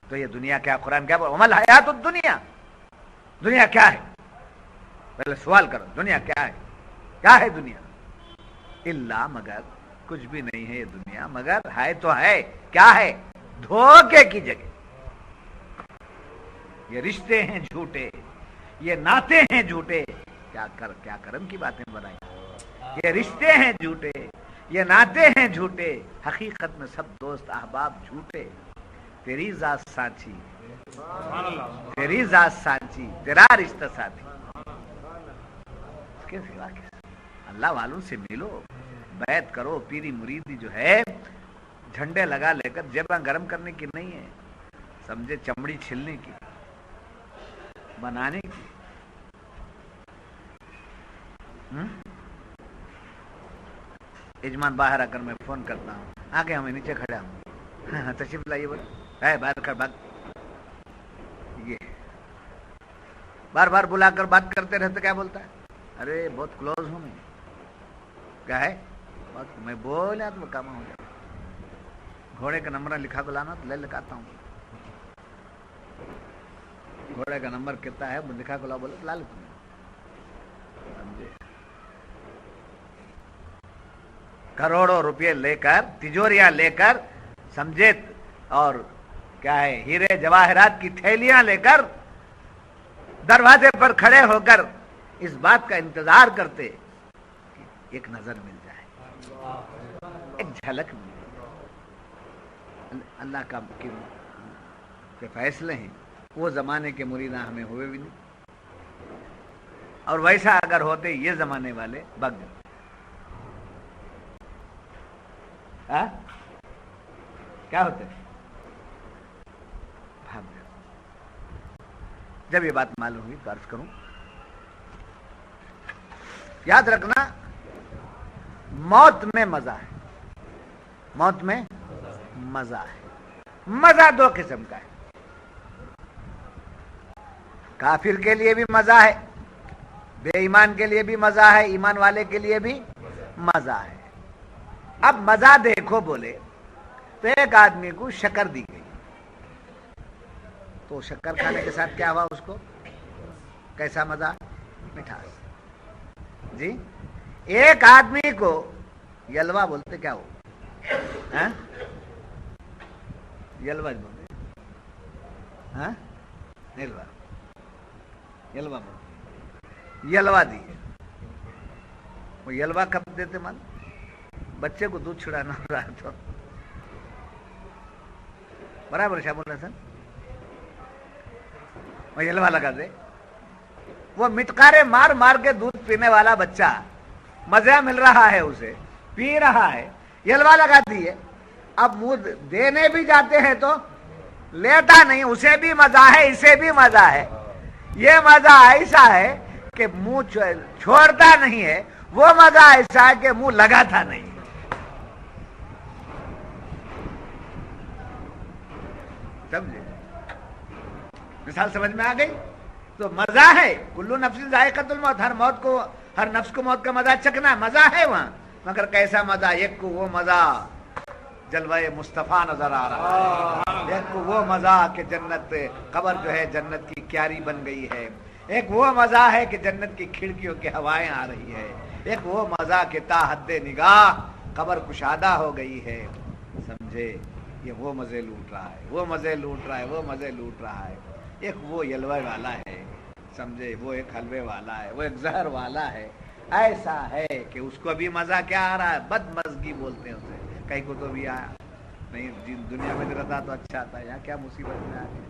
Speaker 1: تو یہ دنیا کیا، قرآن کیا بول، ومل حیات الدنیا، دنیا کیا ہے؟ پہلے سوال کرو، دنیا کیا ہے؟ کیا ہے دنیا؟ اللہ، مگر کچھ بھی نہیں ہے یہ دنیا، مگر ہے تو ہے، کیا ہے؟ دھوکے کی جگہ۔ یہ رشتے ہیں جھوٹے، یہ ناطے ہیں جھوٹے، کیا کرم کی باتیں بنائی۔ یہ رشتے ہیں جھوٹے، یہ ناطے ہیں جھوٹے، حقیقت میں سب دوست احباب جھوٹے، تیری ذات سانچی، تیری ذات سانچی، تیرا رشتہ ساتھی، اس کے سوا اللہ والوں سے ملو، بیعت کرو۔ پیری مریدی جو ہے جھنڈے لگا لے کر جیباں گرم کرنے کی نہیں ہے، سمجھے، چمڑی چھلنے کی، بنانے کی۔ اجمان باہر آ کر میں فون کرتا ہوں، آگے ہمیں نیچے کھڑا ہوں، تشریف لائیے، بولے ہے باہر کر بات، یہ بار بار بلا کر بات کرتے رہتے، کیا بولتا ہے؟ ارے بہت کلوز ہوں میں، کیا ہے بات، میں بولا تو وہ کام ہو جائے، گھوڑے کا نمبر لکھا کو لانا تو لے لکھاتا ہوں، گھوڑے کا نمبر کتنا ہے لکھا کو لا، بولے تو لا لیتا ہوں، سمجھے، کروڑوں روپے لے کر، تجوریاں لے کر، سمجھے، اور کیا ہے، ہیرے جواہرات کی تھیلیاں لے کر دروازے پر کھڑے ہو کر اس بات کا انتظار کرتے کہ ایک نظر مل جائے، ایک جھلک مل جائے۔ اللہ کا کے فیصلے ہیں، وہ زمانے کے مریداں ہمیں ہوئے بھی نہیں، اور ویسا اگر ہوتے یہ زمانے والے بھگ جاتے۔ کیا ہوتے؟ بھاگ جاتے۔ جب یہ بات معلوم ہوئی تو عرض کروں، یاد رکھنا، موت میں مزہ ہے، موت میں مزہ ہے، مزہ دو قسم کا ہے، کافر کے لیے بھی مزہ ہے، بے ایمان کے لیے بھی مزہ ہے، ایمان والے کے لیے بھی مزہ ہے۔ اب مزہ دیکھو بولے تو ایک آدمی کو شکر دی گئی تو شکر کھانے کے ساتھ کیا ہوا، اس کو کیسا مزہ؟ مٹھاس۔ جی ایک آدمی کو یلوا بولتے، کیا ہو، یلوا بولتے، یلوا، یلوا بولتے، یلوا دیے۔ وہ یلوا کب دیتے؟ مان بچے کو دودھ چھڑانا ہو رہا تو برابر شاہ بول رہے سر، وہ یلوا لگا دے، وہ مٹکارے مار مار کے دودھ پینے والا بچہ مزہ مل رہا ہے، اسے پی رہا ہے، یلوا لگا دیے، اب منہ دینے بھی جاتے ہیں تو لیتا نہیں، اسے بھی مزہ ہے اسے بھی مزہ ہے، یہ مزہ ایسا ہے کہ منہ چھوڑتا نہیں ہے، وہ مزہ ایسا ہے کہ منہ لگاتا نہیں۔ سمجھے؟ مثال سمجھ میں آ گئی؟ تو مزہ ہے، کلو نفس ذائقۃ الموت، ہر نفس کو موت کا مزہ چکھنا، مزہ ہے وہاں، مگر کیسا مزہ؟ ایک کو وہ مزہ جلوہ مصطفیٰ نظر آ رہا ہے، ایک کو وہ مزہ کہ جنت، قبر جو ہے جنت کی کیاری بن گئی ہے، ایک وہ مزہ ہے کہ جنت کی کھڑکیوں کی ہوائیں آ رہی ہے، ایک وہ مزہ کہ تا حد نگاہ قبر کشادہ ہو گئی ہے۔ سمجھے؟ یہ وہ مزے لوٹ رہا ہے، وہ مزے لوٹ رہا ہے، وہ مزے لوٹ رہا ہے۔ ایک وہ یلوے والا ہے، سمجھے؟ وہ ایک حلوے والا ہے، وہ ایک زہر والا ہے، ایسا ہے کہ اس کو بھی مزہ کیا آ رہا ہے؟ بد مزگی بولتے ہیں اسے، کہیں کو تو بھی آیا نہیں، دنیا میں رہتا تو اچھا تھا، یہاں کیا مصیبت میں آ گئی۔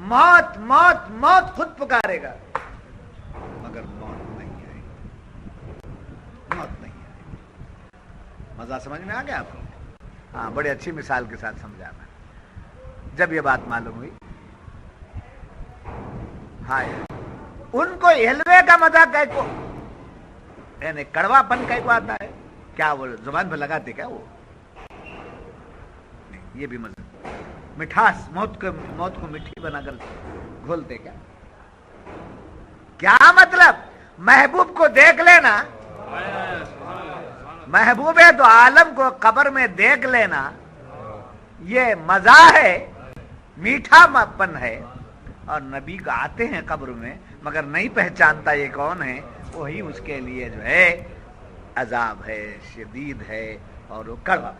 Speaker 1: موت موت موت خود پکارے گا مگر موت نہیں آئے گی، موت نہیں آئے گی۔ مزہ سمجھ میں آ گیا آپ کو؟ ہاں، بڑی اچھی مثال کے ساتھ سمجھانا۔ جب یہ بات معلوم ہوئی، ہاں، ان کو حلوے کا مزہ کہے کو، یعنی کڑوا پن کہے کو آتا ہے کیا؟ وہ زبان پہ لگاتے کیا وہ؟ نہیں، یہ بھی مزہ، مٹھاس، موت کو میٹھی بنا کر گھولتے کیا؟ کیا مطلب؟ محبوب کو دیکھ لینا، محبوب ہے تو عالم کو قبر میں دیکھ لینا، یہ مزہ ہے، میٹھا پن ہے۔ اور نبی کو آتے ہیں قبر میں مگر نہیں پہچانتا یہ کون ہے، وہی اس کے لیے جو ہے عذاب ہے، شدید ہے، اور وہ کڑوا۔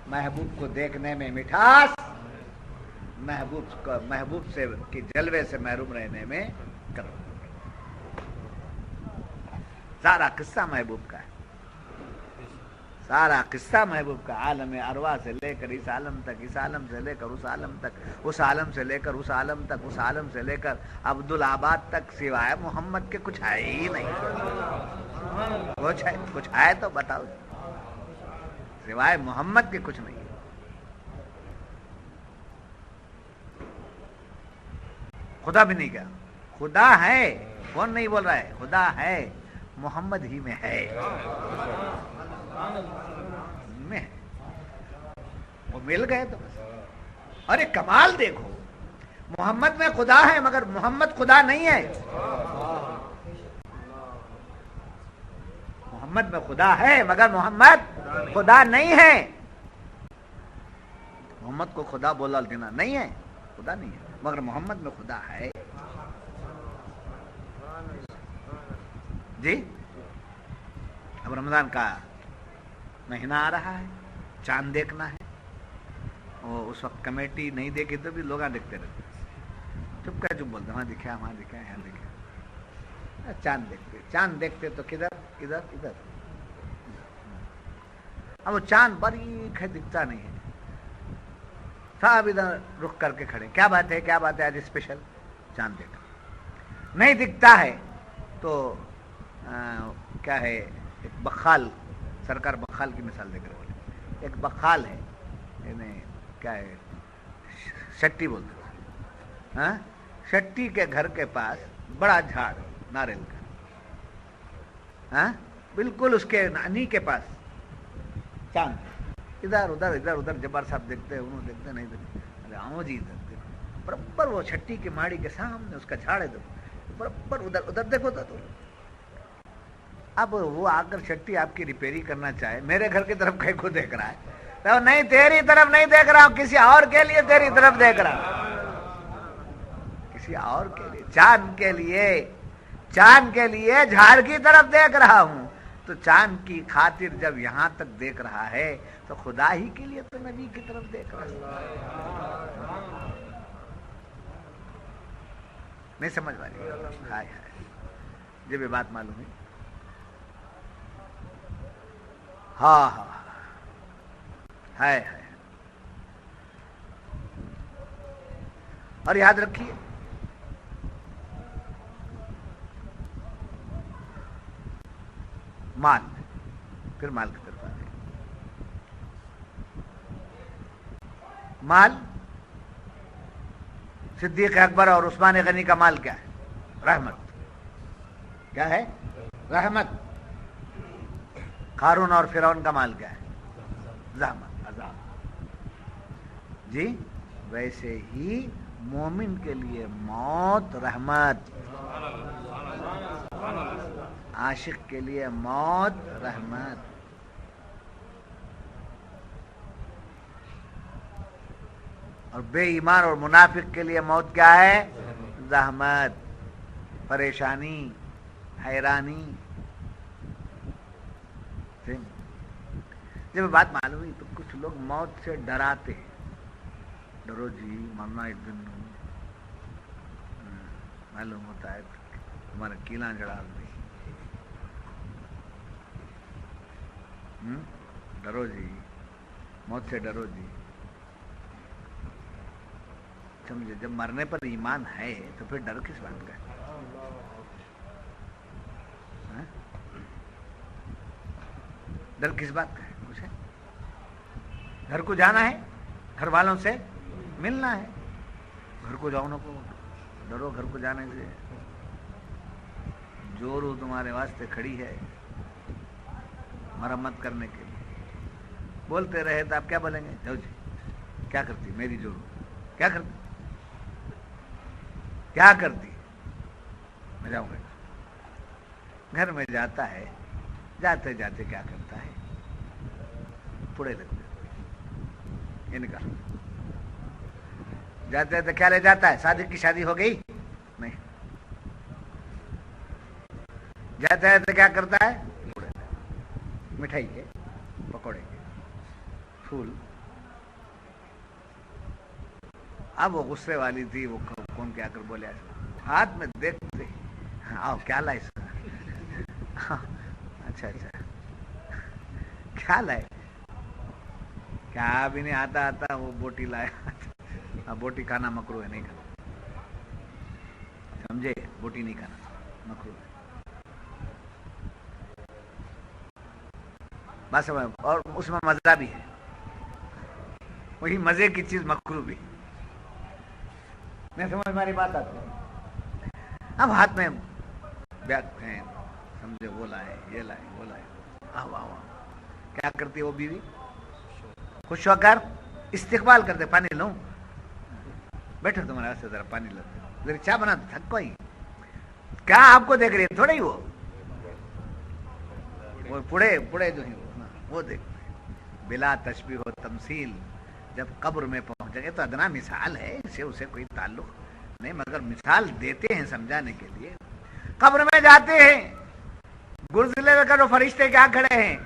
Speaker 1: محبوب کو دیکھنے میں مٹھاس، محبوب سے کے جلوے سے محروم رہنے میں کڑوا۔ سارا قصہ محبوب کا ہے، سارا قصہ محبوب کا، عالم ارواح سے لے کر اس عالم تک، اس عالم سے لے کر اس عالم تک، اس عالم سے لے کر اس عالم تک، اس عالم سے لے کر عبدالآباد تک، سوائے محمد کے کچھ ہے ہی نہیں۔ کچھ ہے تو بتاؤ، سوائے محمد کے کچھ نہیں۔ خدا بھی نہیں کہا، خدا ہے، کون نہیں بول رہا ہے؟ خدا ہے، محمد ہی میں ہے، میں وہ مل گئے تو بس۔ اور ایک کمال دیکھو، محمد میں خدا ہے مگر محمد خدا نہیں ہے، محمد میں خدا ہے مگر محمد خدا نہیں ہے۔ محمد کو خدا بولا دینا نہیں ہے، خدا نہیں ہے، مگر محمد میں خدا ہے۔ جی، اب رمضان کا مہینہ آ رہا ہے، چاند دیکھنا ہے، اور اس وقت کمیٹی نہیں دیکھی تو بھی لوگ دیکھتے رہتے، چپ کر چپ بولتے، وہاں دکھا وہاں دکھا یہاں دکھا، چاند دیکھتے تو کدھر ادھر ادھر، اب وہ چاند باریک ہے، دکھتا نہیں ہے، سب ادھر رخ کر کے کھڑے، کیا بات ہے کیا بات ہے، آج اسپیشل چاند دیکھا، نہیں دکھتا ہے تو کیا ہے، ایک بخال، سرکار بخال کی مثال دے کر بولے، ایک بخال ہے، یعنی کیا ہے، شٹی بولتے ہیں، ہاں، شٹی کے گھر کے پاس بڑا جھاڑ ناریل کا، ہاں، بالکل اس کے نانی کے پاس چاند، ادھر ادھر ادھر ادھر، جبار صاحب دیکھتے انہوں دیکھتے نہیں دیکھتے، ارے آؤ جی ادھر دیکھو، برابر وہ چھٹی کی ماڑی کے سامنے اس کا جھاڑ ہے، برابر ادھر ادھر دیکھو تو اب وہ آ کر چھٹی آپ کی ریپیری کرنا چاہے، میرے گھر کی طرف کہیں کو دیکھ رہا ہے تو نہیں، تیری طرف نہیں دیکھ رہا ہوں، کسی اور کے لیے تیری طرف دیکھ رہا ہوں، کسی اور کے لیے، چاند کے لیے، چاند کے لیے جھاڑ کی طرف دیکھ رہا ہوں، تو چاند کی خاطر جب یہاں تک دیکھ رہا ہے تو خدا ہی کے لیے تو نبی کی طرف دیکھ رہا ہے۔ نہیں سمجھ پا رہی؟ ہائے ہائے، جب یہ بات معلوم ہے، ہاں ہاں ہے۔ اور یاد رکھیے، مال، پھر مال کی طرف آ گئے. مال صدیق اکبر اور عثمان غنی کا مال کیا ہے؟ رحمت. کیا ہے؟ رحمت. قارون اور فرعون کا مال کیا ہے؟ زحمت، عذاب. جی ویسے ہی مومن کے لیے موت رحمت، عاشق کے لیے موت رحمت. اور بے ایمان اور منافق کے لیے موت کیا ہے؟ زحمت، پریشانی، حیرانی. جب بات معلوم ہوئی تو کچھ لوگ موت سے ڈراتے ہیں. ڈرو جی مرنا ایک دن معلوم ہوتا ہے تمہارا کیلا جڑا دے. ڈرو جی، موت سے ڈرو جی. سمجھے؟ جب مرنے پر ایمان ہے تو پھر ڈر کس بات کا ہے؟ ڈر کس بات کا ہے؟ کچھ ہے؟ گھر کو جانا ہے، گھر والوں سے ملنا ہے. گھر کو جاؤ نہ کو ڈرو. گھر کو جانے سے جو روح تمہارے واسطے کھڑی ہے مرمت کرنے کے لیے، بولتے رہے تو آپ کیا بولیں گے؟ جاؤ جی کیا کرتی میری جو روح، کیا کرتی، کیا کرتی. میں جاؤں گا. گھر میں جاتا ہے، جاتے جاتے کیا کرتا ہے؟ پڑے لگتے یہ نکال. جاتے تو کیا لے جاتا ہے؟ شادی کی شادی ہو گئی نہیں. جاتا ہے تو کیا کرتا ہے؟ مٹھائی کے، پکوڑے کے، پھول. اب وہ غصے والی تھی، وہ کون کیا کر بولے ہاتھ میں دیکھتے آؤ کیا لائے اس کا. اچھا اچھا کیا لائے؟ کیا بھی نہیں آتا وہ بوٹی لایا. بوٹی کھانا مکروہ ہے، نہیں کھانا. سمجھے؟ بوٹی نہیں کھانا مکروہ ہے. بس اور اس میں مزہ بھی ہے، وہی مزے کی چیز مکروہ بھی. میں سمجھ ہماری بات آتی ہے. اب ہاتھ میں بیگ ہیں، سمجھے وہ لائے، یہ لائے، وہ لائے. کیا کرتی ہے وہ بیوی؟ خوش ہو کر استقبال کرتے. پانی لوں؟ بیٹھو تمہارے واسطے ذرا پانی لو، ذرا چائے بنا دو. تھک کوئی کیا آپ کو دیکھ رہی ہے تھوڑا ہی. وہ پڑے جو ہیں وہ دیکھ بلا تشبیہ و تمثیل. جب قبر میں پہنچیں گے تو ادنا مثال ہے، اسے کوئی تعلق نہیں، مگر مثال دیتے ہیں سمجھانے کے لیے. قبر میں جاتے ہیں، گرزلے میں کرو فرشتے کیا کھڑے ہیں؟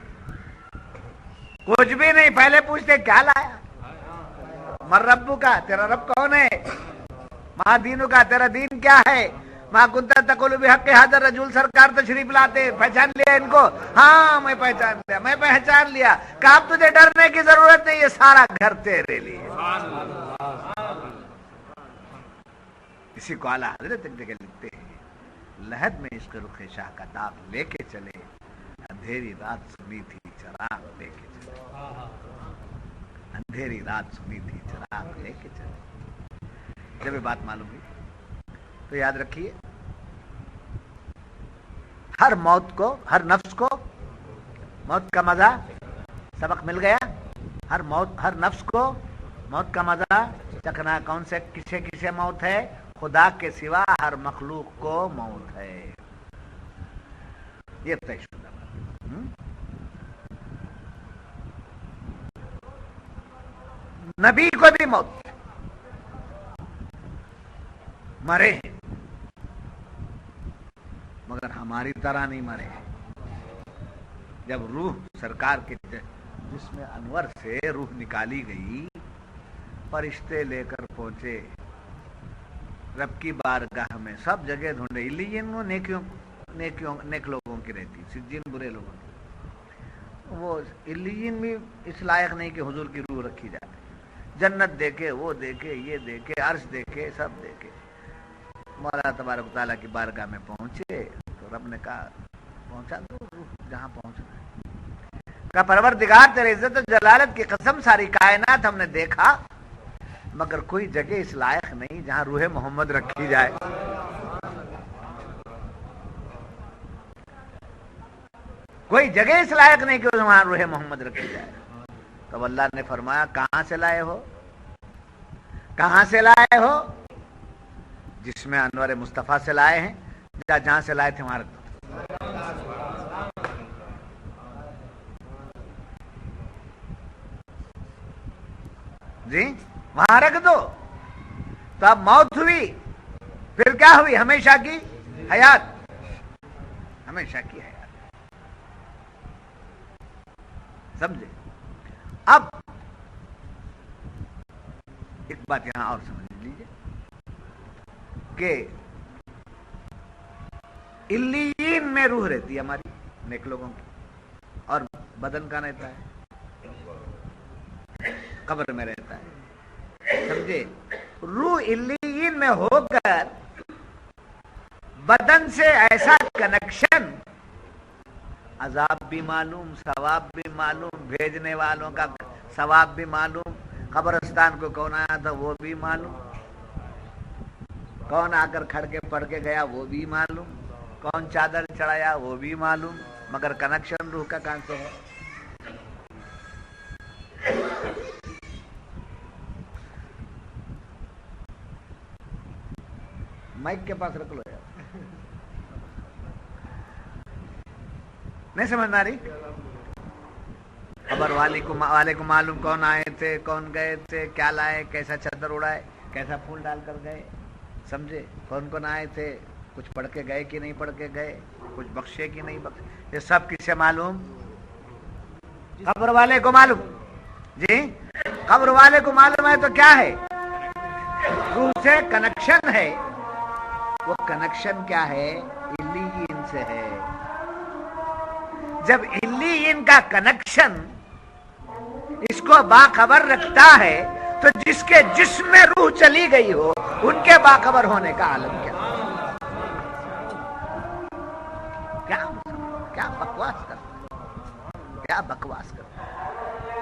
Speaker 1: کچھ بھی نہیں. پہلے پوچھتے کیا لایا؟ مر ربو کا، تیرا رب کون ہے؟ ماں دینو کا، تیرا دین کیا ہے؟ ماں کنتا تقول بحق حاضر رجول. سرکار تشریف لاتے. پہچان لیا ان کو؟ ہاں میں پہچان لیا. کہ اب تجھے ڈرنے کی ضرورت نہیں، یہ سارا گھر تیرے لیے. اسی کو اعلیٰ حضرت جگہ لکھتے ہیں، لحد میں عشق رخ شاہ کا داغ لے کے چلے، اندھیری رات سنی تھی چراغ لے کے چلے. اندھیری رات سنی تھی چراغ لے کے چلے. جب یہ بات معلوم ہوئی تو یاد رکھیے، ہر موت کو، ہر نفس کو موت کا مزہ سبق مل گیا. ہر نفس کو موت کا مزہ چکھنا. کون سے کسے موت ہے؟ خدا کے سوا ہر مخلوق کو موت ہے. یہ طے شدہ بات. نبی کو بھی موت مرے ہیں، مگر ہماری طرح نہیں مرے. جب روح سرکار کے جسم انور سے روح نکالی گئی، فرشتے لے کر پہنچے رب کی بارگاہ میں. سب جگہ ڈھونڈے. علیین وہ نیک لوگوں کی رہتی، سجین برے لوگوں کی. وہ علیین بھی اس لائق نہیں کہ حضور کی روح رکھی جائے. جنت دیکھے، وہ دیکھے، یہ دیکھے، عرش دیکھے، سب دیکھے. مولا تبارک تعالیٰ کی بارگاہ میں پہنچے تو رب نے کہا پہنچا دو روح جہاں پہنچنا ہے. کہ پروردگار تیرے عزت و جلالت کی قسم ساری کائنات ہم نے دیکھا مگر کوئی جگہ اس لائق نہیں جہاں روح محمد رکھی جائے. کوئی جگہ اس لائق نہیں کہ وہاں روح محمد رکھی جائے. تو اللہ نے فرمایا کہاں سے لائے ہو؟ کہاں سے لائے ہو؟ جس میں انور مصطفیٰ سے لائے ہیں یا جہاں سے لائے تھے وہاں رکھ دو. جی وہاں رکھ دو. تو اب موت ہوئی پھر کیا ہوئی؟ ہمیشہ کی حیات. ہمیشہ کی حیات. سمجھے؟ اب ایک بات یہاں اور سمجھ لیجیے کہ علیین میں روح رہتی ہے ہماری نیک لوگوں کی اور بدن کا رہتا ہے قبر میں رہتا ہے. سمجھے؟ روح علیین میں ہو کر بدن سے ایسا کنیکشن، عذاب بھی معلوم، ثواب بھی معلوم، بھیجنے والوں کا ثواب بھی معلوم، قبرستان کو کون آیا تھا وہ بھی معلوم، کون آ کر کھڑ کے پڑھ کے گیا وہ بھی معلوم، کون چادر چڑھایا وہ بھی معلوم، مگر کنیکشن روح کا کہاں سے ہے؟ مائک کے پاس رکھ لو یار. نہیں سمجھ آ رہی؟ خبر والے کو معلوم کون آئے تھے، کون گئے تھے، کیا لائے، کیسا چادر اڑائے، کیسا پھول ڈال کر گئے. سمجھے؟ کون کون آئے تھے، کچھ پڑھ کے گئے کہ نہیں پڑھ کے گئے، کچھ بخشے کہ نہیں بخشے. یہ سب کس سے معلوم؟ قبر والے کو معلوم. جی قبر والے کو معلوم ہے. تو کیا ہے؟ روح سے کنیکشن ہے. وہ کنیکشن کیا ہے؟ علیین سے ہے. جب علیین کا کنیکشن اس کو باخبر رکھتا ہے تو جس کے جسم میں روح چلی گئی ہو ان کے باخبر ہونے کا عالم کیا بکواس کرتا ہے، کیا بکواس کرتا ہے.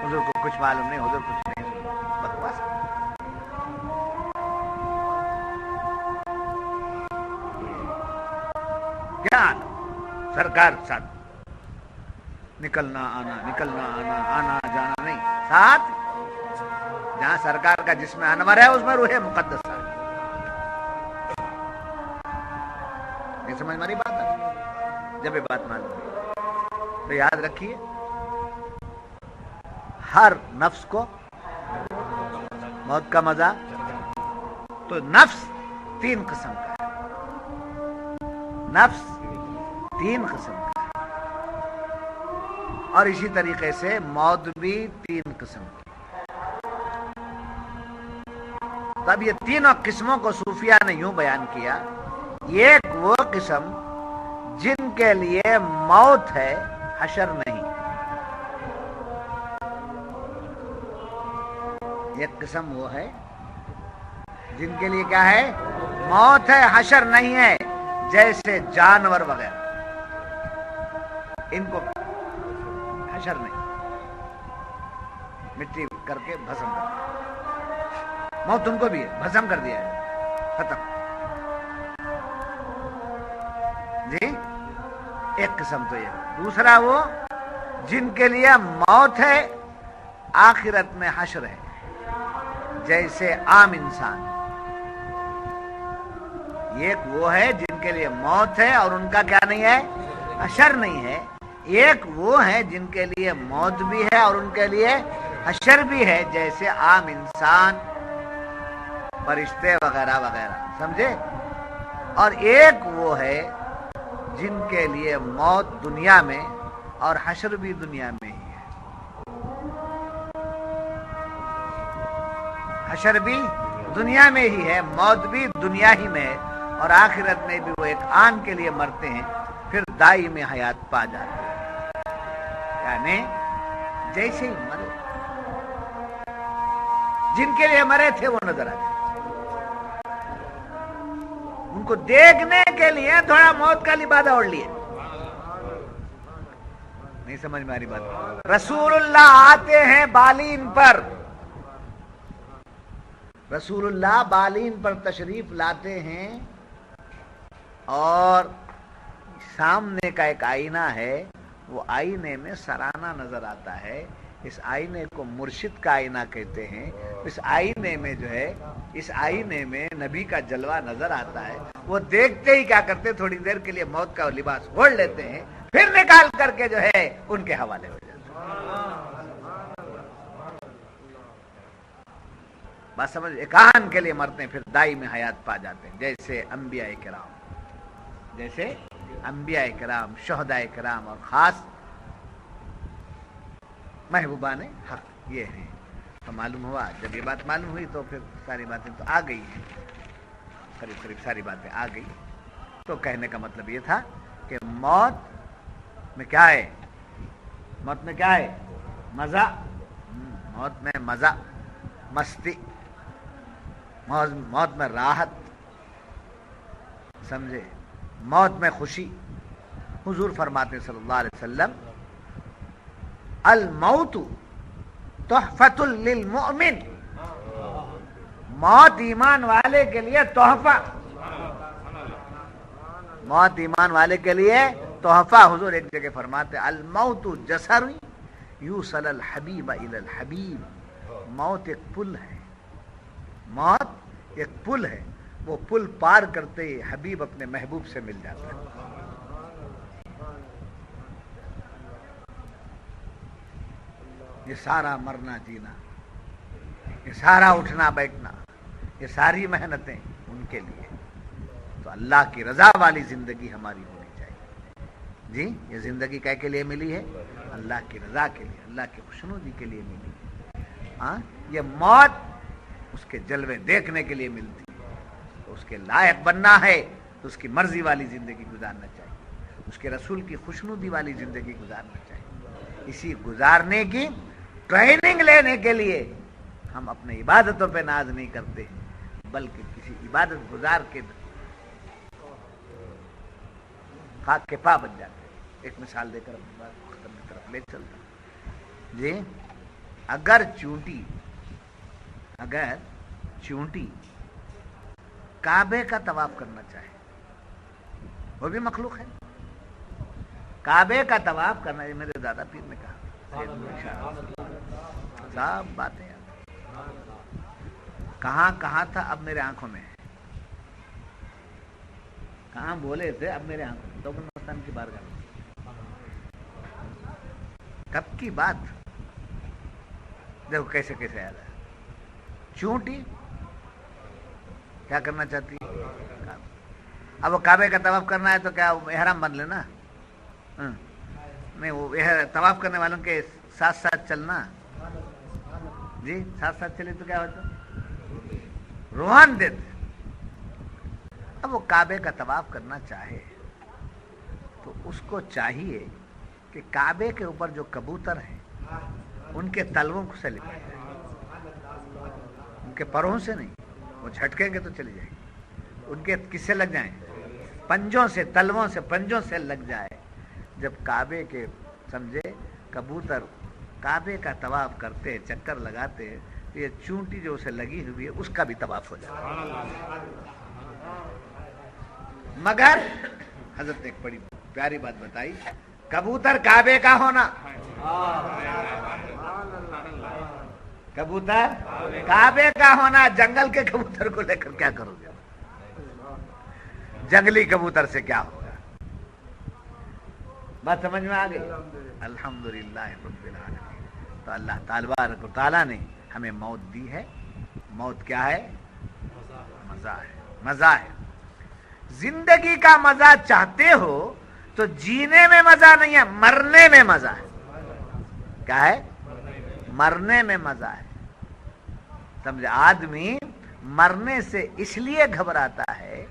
Speaker 1: حضور کو کچھ معلوم نہیں، حضور کچھ نہیں، بکواس کرتا ہے. کیا سرکار ساتھ نکلنا آنا، نکلنا آنا، آنا جانا نہیں، ساتھ جہاں سرکار کا جسم انور ہے اس میں روح مقدس ہے. یہ سمجھ ہماری بات ہے؟ جب یہ بات معلوم ہے تو یاد رکھیے ہر نفس کو موت کا مزہ. تو نفس تین قسم کا ہے. نفس تین قسم کا ہے اور اسی طریقے سے موت بھی تین قسم کی. تب یہ تینوں قسموں کو صوفیہ نے یوں بیان کیا. ایک وہ قسم جن کے لیے موت ہے، حشر نہیں. ایک قسم وہ ہے جن کے لیے کیا ہے؟ موت ہے، حشر نہیں ہے. جیسے جانور وغیرہ ان کو حشر نہیں، مٹی کر کے بھسم کر دیا. موت تم کو بھی ہے، بھسم کر دیا ہے، ختم. جی ایک قسم تو یہ. دوسرا وہ جن کے لیے موت ہے، آخرت میں حشر ہے، جیسے عام انسان. ایک وہ ہے جن کے لیے موت ہے اور ان کا کیا نہیں ہے؟ حشر نہیں ہے. ایک وہ ہے جن کے لیے موت بھی ہے اور ان کے لیے حشر بھی ہے، جیسے عام انسان، فرشتے وغیرہ وغیرہ. سمجھے؟ اور ایک وہ ہے جن کے لیے موت دنیا میں اور حشر بھی دنیا میں ہی ہے. حشر بھی دنیا میں ہی ہے، موت بھی دنیا ہی میں ہے، اور آخرت میں بھی وہ ایک آن کے لیے مرتے ہیں پھر دائمی حیات پا جاتے ہیں. یعنی جیسے ہی مرے، جن کے لیے مرے تھے وہ نظر آتے، ان کو دیکھنے کے لیے تھوڑا موت کا لبادہ اوڑھ لیے. نہیں سمجھ میں آ رہی بات؟ رسول اللہ آتے ہیں بالین پر، رسول اللہ بالین پر تشریف لاتے ہیں اور سامنے کا ایک آئینہ ہے، وہ آئینے میں سرانہ نظر آتا ہے، اس آئینے کو مرشد کا آئینہ کہتے ہیں۔ اس آئینے میں جو ہے، اس آئینے میں نبی کا جلوہ نظر آتا ہے، وہ دیکھتے ہی کیا کرتے، تھوڑی دیر کے لیے موت کا لباس اوڑھ لیتے ہیں، پھر نکال کر کے جو ہے ان کے حوالے ہو جاتے ہیں۔ بات سمجھ، ایک آن کے لیے مرتے ہیں، پھر دائمی حیات پا جاتے ہیں، جیسے انبیاء کرام، جیسے انبیاء کرام، شہداء کرام اور خاص محبوبان حق یہ ہیں۔ تو معلوم ہوا، جب یہ بات معلوم ہوئی تو پھر ساری باتیں تو آ گئی ہیں، قریب قریب ساری باتیں آ گئی۔ تو کہنے کا مطلب یہ تھا کہ موت میں کیا ہے، موت میں کیا ہے، مزہ، موت میں مزہ، مستی، موت میں راحت، سمجھے، موت میں خوشی۔ حضور فرماتے ہیں صلی اللہ علیہ وسلم، الموت تحفۃ للمؤمن، موت ایمان والے کے لیے تحفہ، موت ایمان والے کے لیے تحفہ۔ حضور ایک جگہ فرماتے ہیں، الموت جسر یوصل الحبیب الی الحبیب، موت ایک پل ہے، موت ایک پل ہے، وہ پل پار کرتے ہی حبیب اپنے محبوب سے مل جاتا ہے۔ یہ سارا مرنا جینا، یہ سارا اٹھنا بیٹھنا، یہ ساری محنتیں ان کے لیے، تو اللہ کی رضا والی زندگی ہماری ہونی چاہیے۔ جی، یہ زندگی کیا کے لیے ملی ہے؟ اللہ کی رضا کے لیے، اللہ کی خوشنودی کے لیے ملی ہے۔ ہاں، یہ موت اس کے جلوے دیکھنے کے لیے ملتی ہے، تو اس کے لائق بننا ہے تو اس کی مرضی والی زندگی گزارنا چاہیے، اس کے رسول کی خوشنودی والی زندگی گزارنا چاہیے۔ اسی گزارنے کی ٹریننگ لینے کے لیے ہم اپنے عبادتوں پہ ناز نہیں کرتے، بلکہ کسی عبادت گزار کے خاک کے پا بن جاتے ہیں۔ ایک مثال دے کر اپنی بات ختم کی طرف لے چلتا ہوں۔ جی، اگر چونٹی کعبے کا طواف کرنا چاہے، وہ بھی مخلوق ہے، کعبے کا طواف کرنا، یہ میرے دادا پیر نے کہا، سب باتیں کہاں کہاں تھا، اب میرے آنکھوں میں ہے، کہاں بولے تھے، اب میرے آنکھوں میں، تو ہندوستان کی بارگاہ میں، کب کی بات، دیکھو کیسے کیسے یاد ہے۔ چونٹی کیا کرنا چاہتی ہے، اب وہ کعبے کا طواف کرنا ہے تو کیا احرام بن لینا؟ نہیں، وہ طواف کرنے والوں کے ساتھ ساتھ چلنا، جی ساتھ ساتھ چلے تو کیا ہوتا، روحان دیتے۔ اب وہ کعبے کا طواف کرنا چاہے تو اس کو چاہیے کہ کعبے کے اوپر جو کبوتر ہیں ان کے تلووں سے لپٹ جائے، ان کے پروں سے نہیں، وہ جھٹکیں گے تو چلی جائیں گے، ان کے کس سے لگ جائیں، پنجوں سے، تلووں سے، پنجوں سے لگ جائے۔ جب کعبے کے سمجھے کبوتر کعبے کا طواف کرتے ہیں، چکر لگاتے ہیں، تو یہ چونٹی جو اسے لگی ہوئی ہے اس کا بھی طواف ہو جاتا ہے۔ مگر حضرت نے ایک بڑی پیاری بات بتائی، کبوتر کعبے کا ہونا، کبوتر کعبے کا ہونا، جنگل کے کبوتر کو لے کر کیا کرو گے، جنگلی کبوتر سے کیا ہوگا؟ بات سمجھ میں آ گئی؟ الحمدللہ رب العالمین۔ تو اللہ تبارک و تعالیٰ نے ہمیں موت دی ہے، موت کیا ہے؟ مزہ ہے، مزہ ہے۔ زندگی کا مزہ چاہتے ہو تو جینے میں مزہ نہیں ہے، مرنے میں مزہ ہے۔ کیا ہے؟ مرنے میں مزہ ہے، سمجھے؟ آدمی مرنے سے اس لیے گھبراتا ہے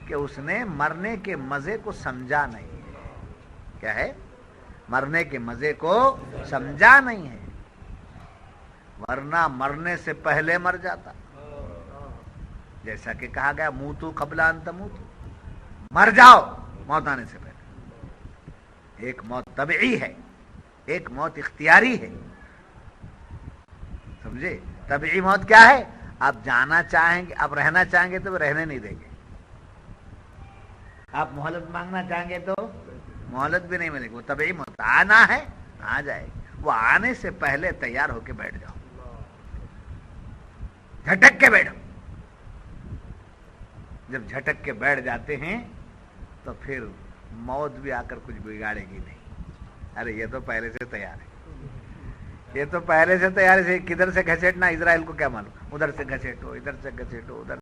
Speaker 1: کہ اس نے مرنے کے مزے کو سمجھا نہیں ہے۔ کیا ہے؟ مرنے کے مزے کو سمجھا نہیں ہے، ورنہ مرنے سے پہلے مر جاتا، جیسا کہ کہا گیا موتو قبل ان تموتو، مر جاؤ موت آنے سے پہلے۔ ایک موت طبعی ہے، ایک موت اختیاری ہے، سمجھے؟ طبعی موت کیا ہے؟ آپ جانا چاہیں گے، آپ رہنا چاہیں گے تو وہ رہنے نہیں دیں گے، آپ مہلت مانگنا چاہیں گے تو مہلت بھی نہیں ملے گی، وہ طبعی موت آنا ہے آ جائے گی، وہ آنے سے پہلے تیار ہو کے بیٹھ جاؤ، جھٹک کے بیٹھو۔ جب جھٹک کے بیٹھ جاتے ہیں تو پھر موت بھی آ کر کچھ بگاڑے گی نہیں، ارے یہ تو پہلے سے تیار ہے، یہ تو پہلے سے تیار ہے، کدھر سے گھسیٹنا اسرائیل کو کیا معلوم، ادھر سے گھسیٹو ادھر سے گھسیٹو ادھر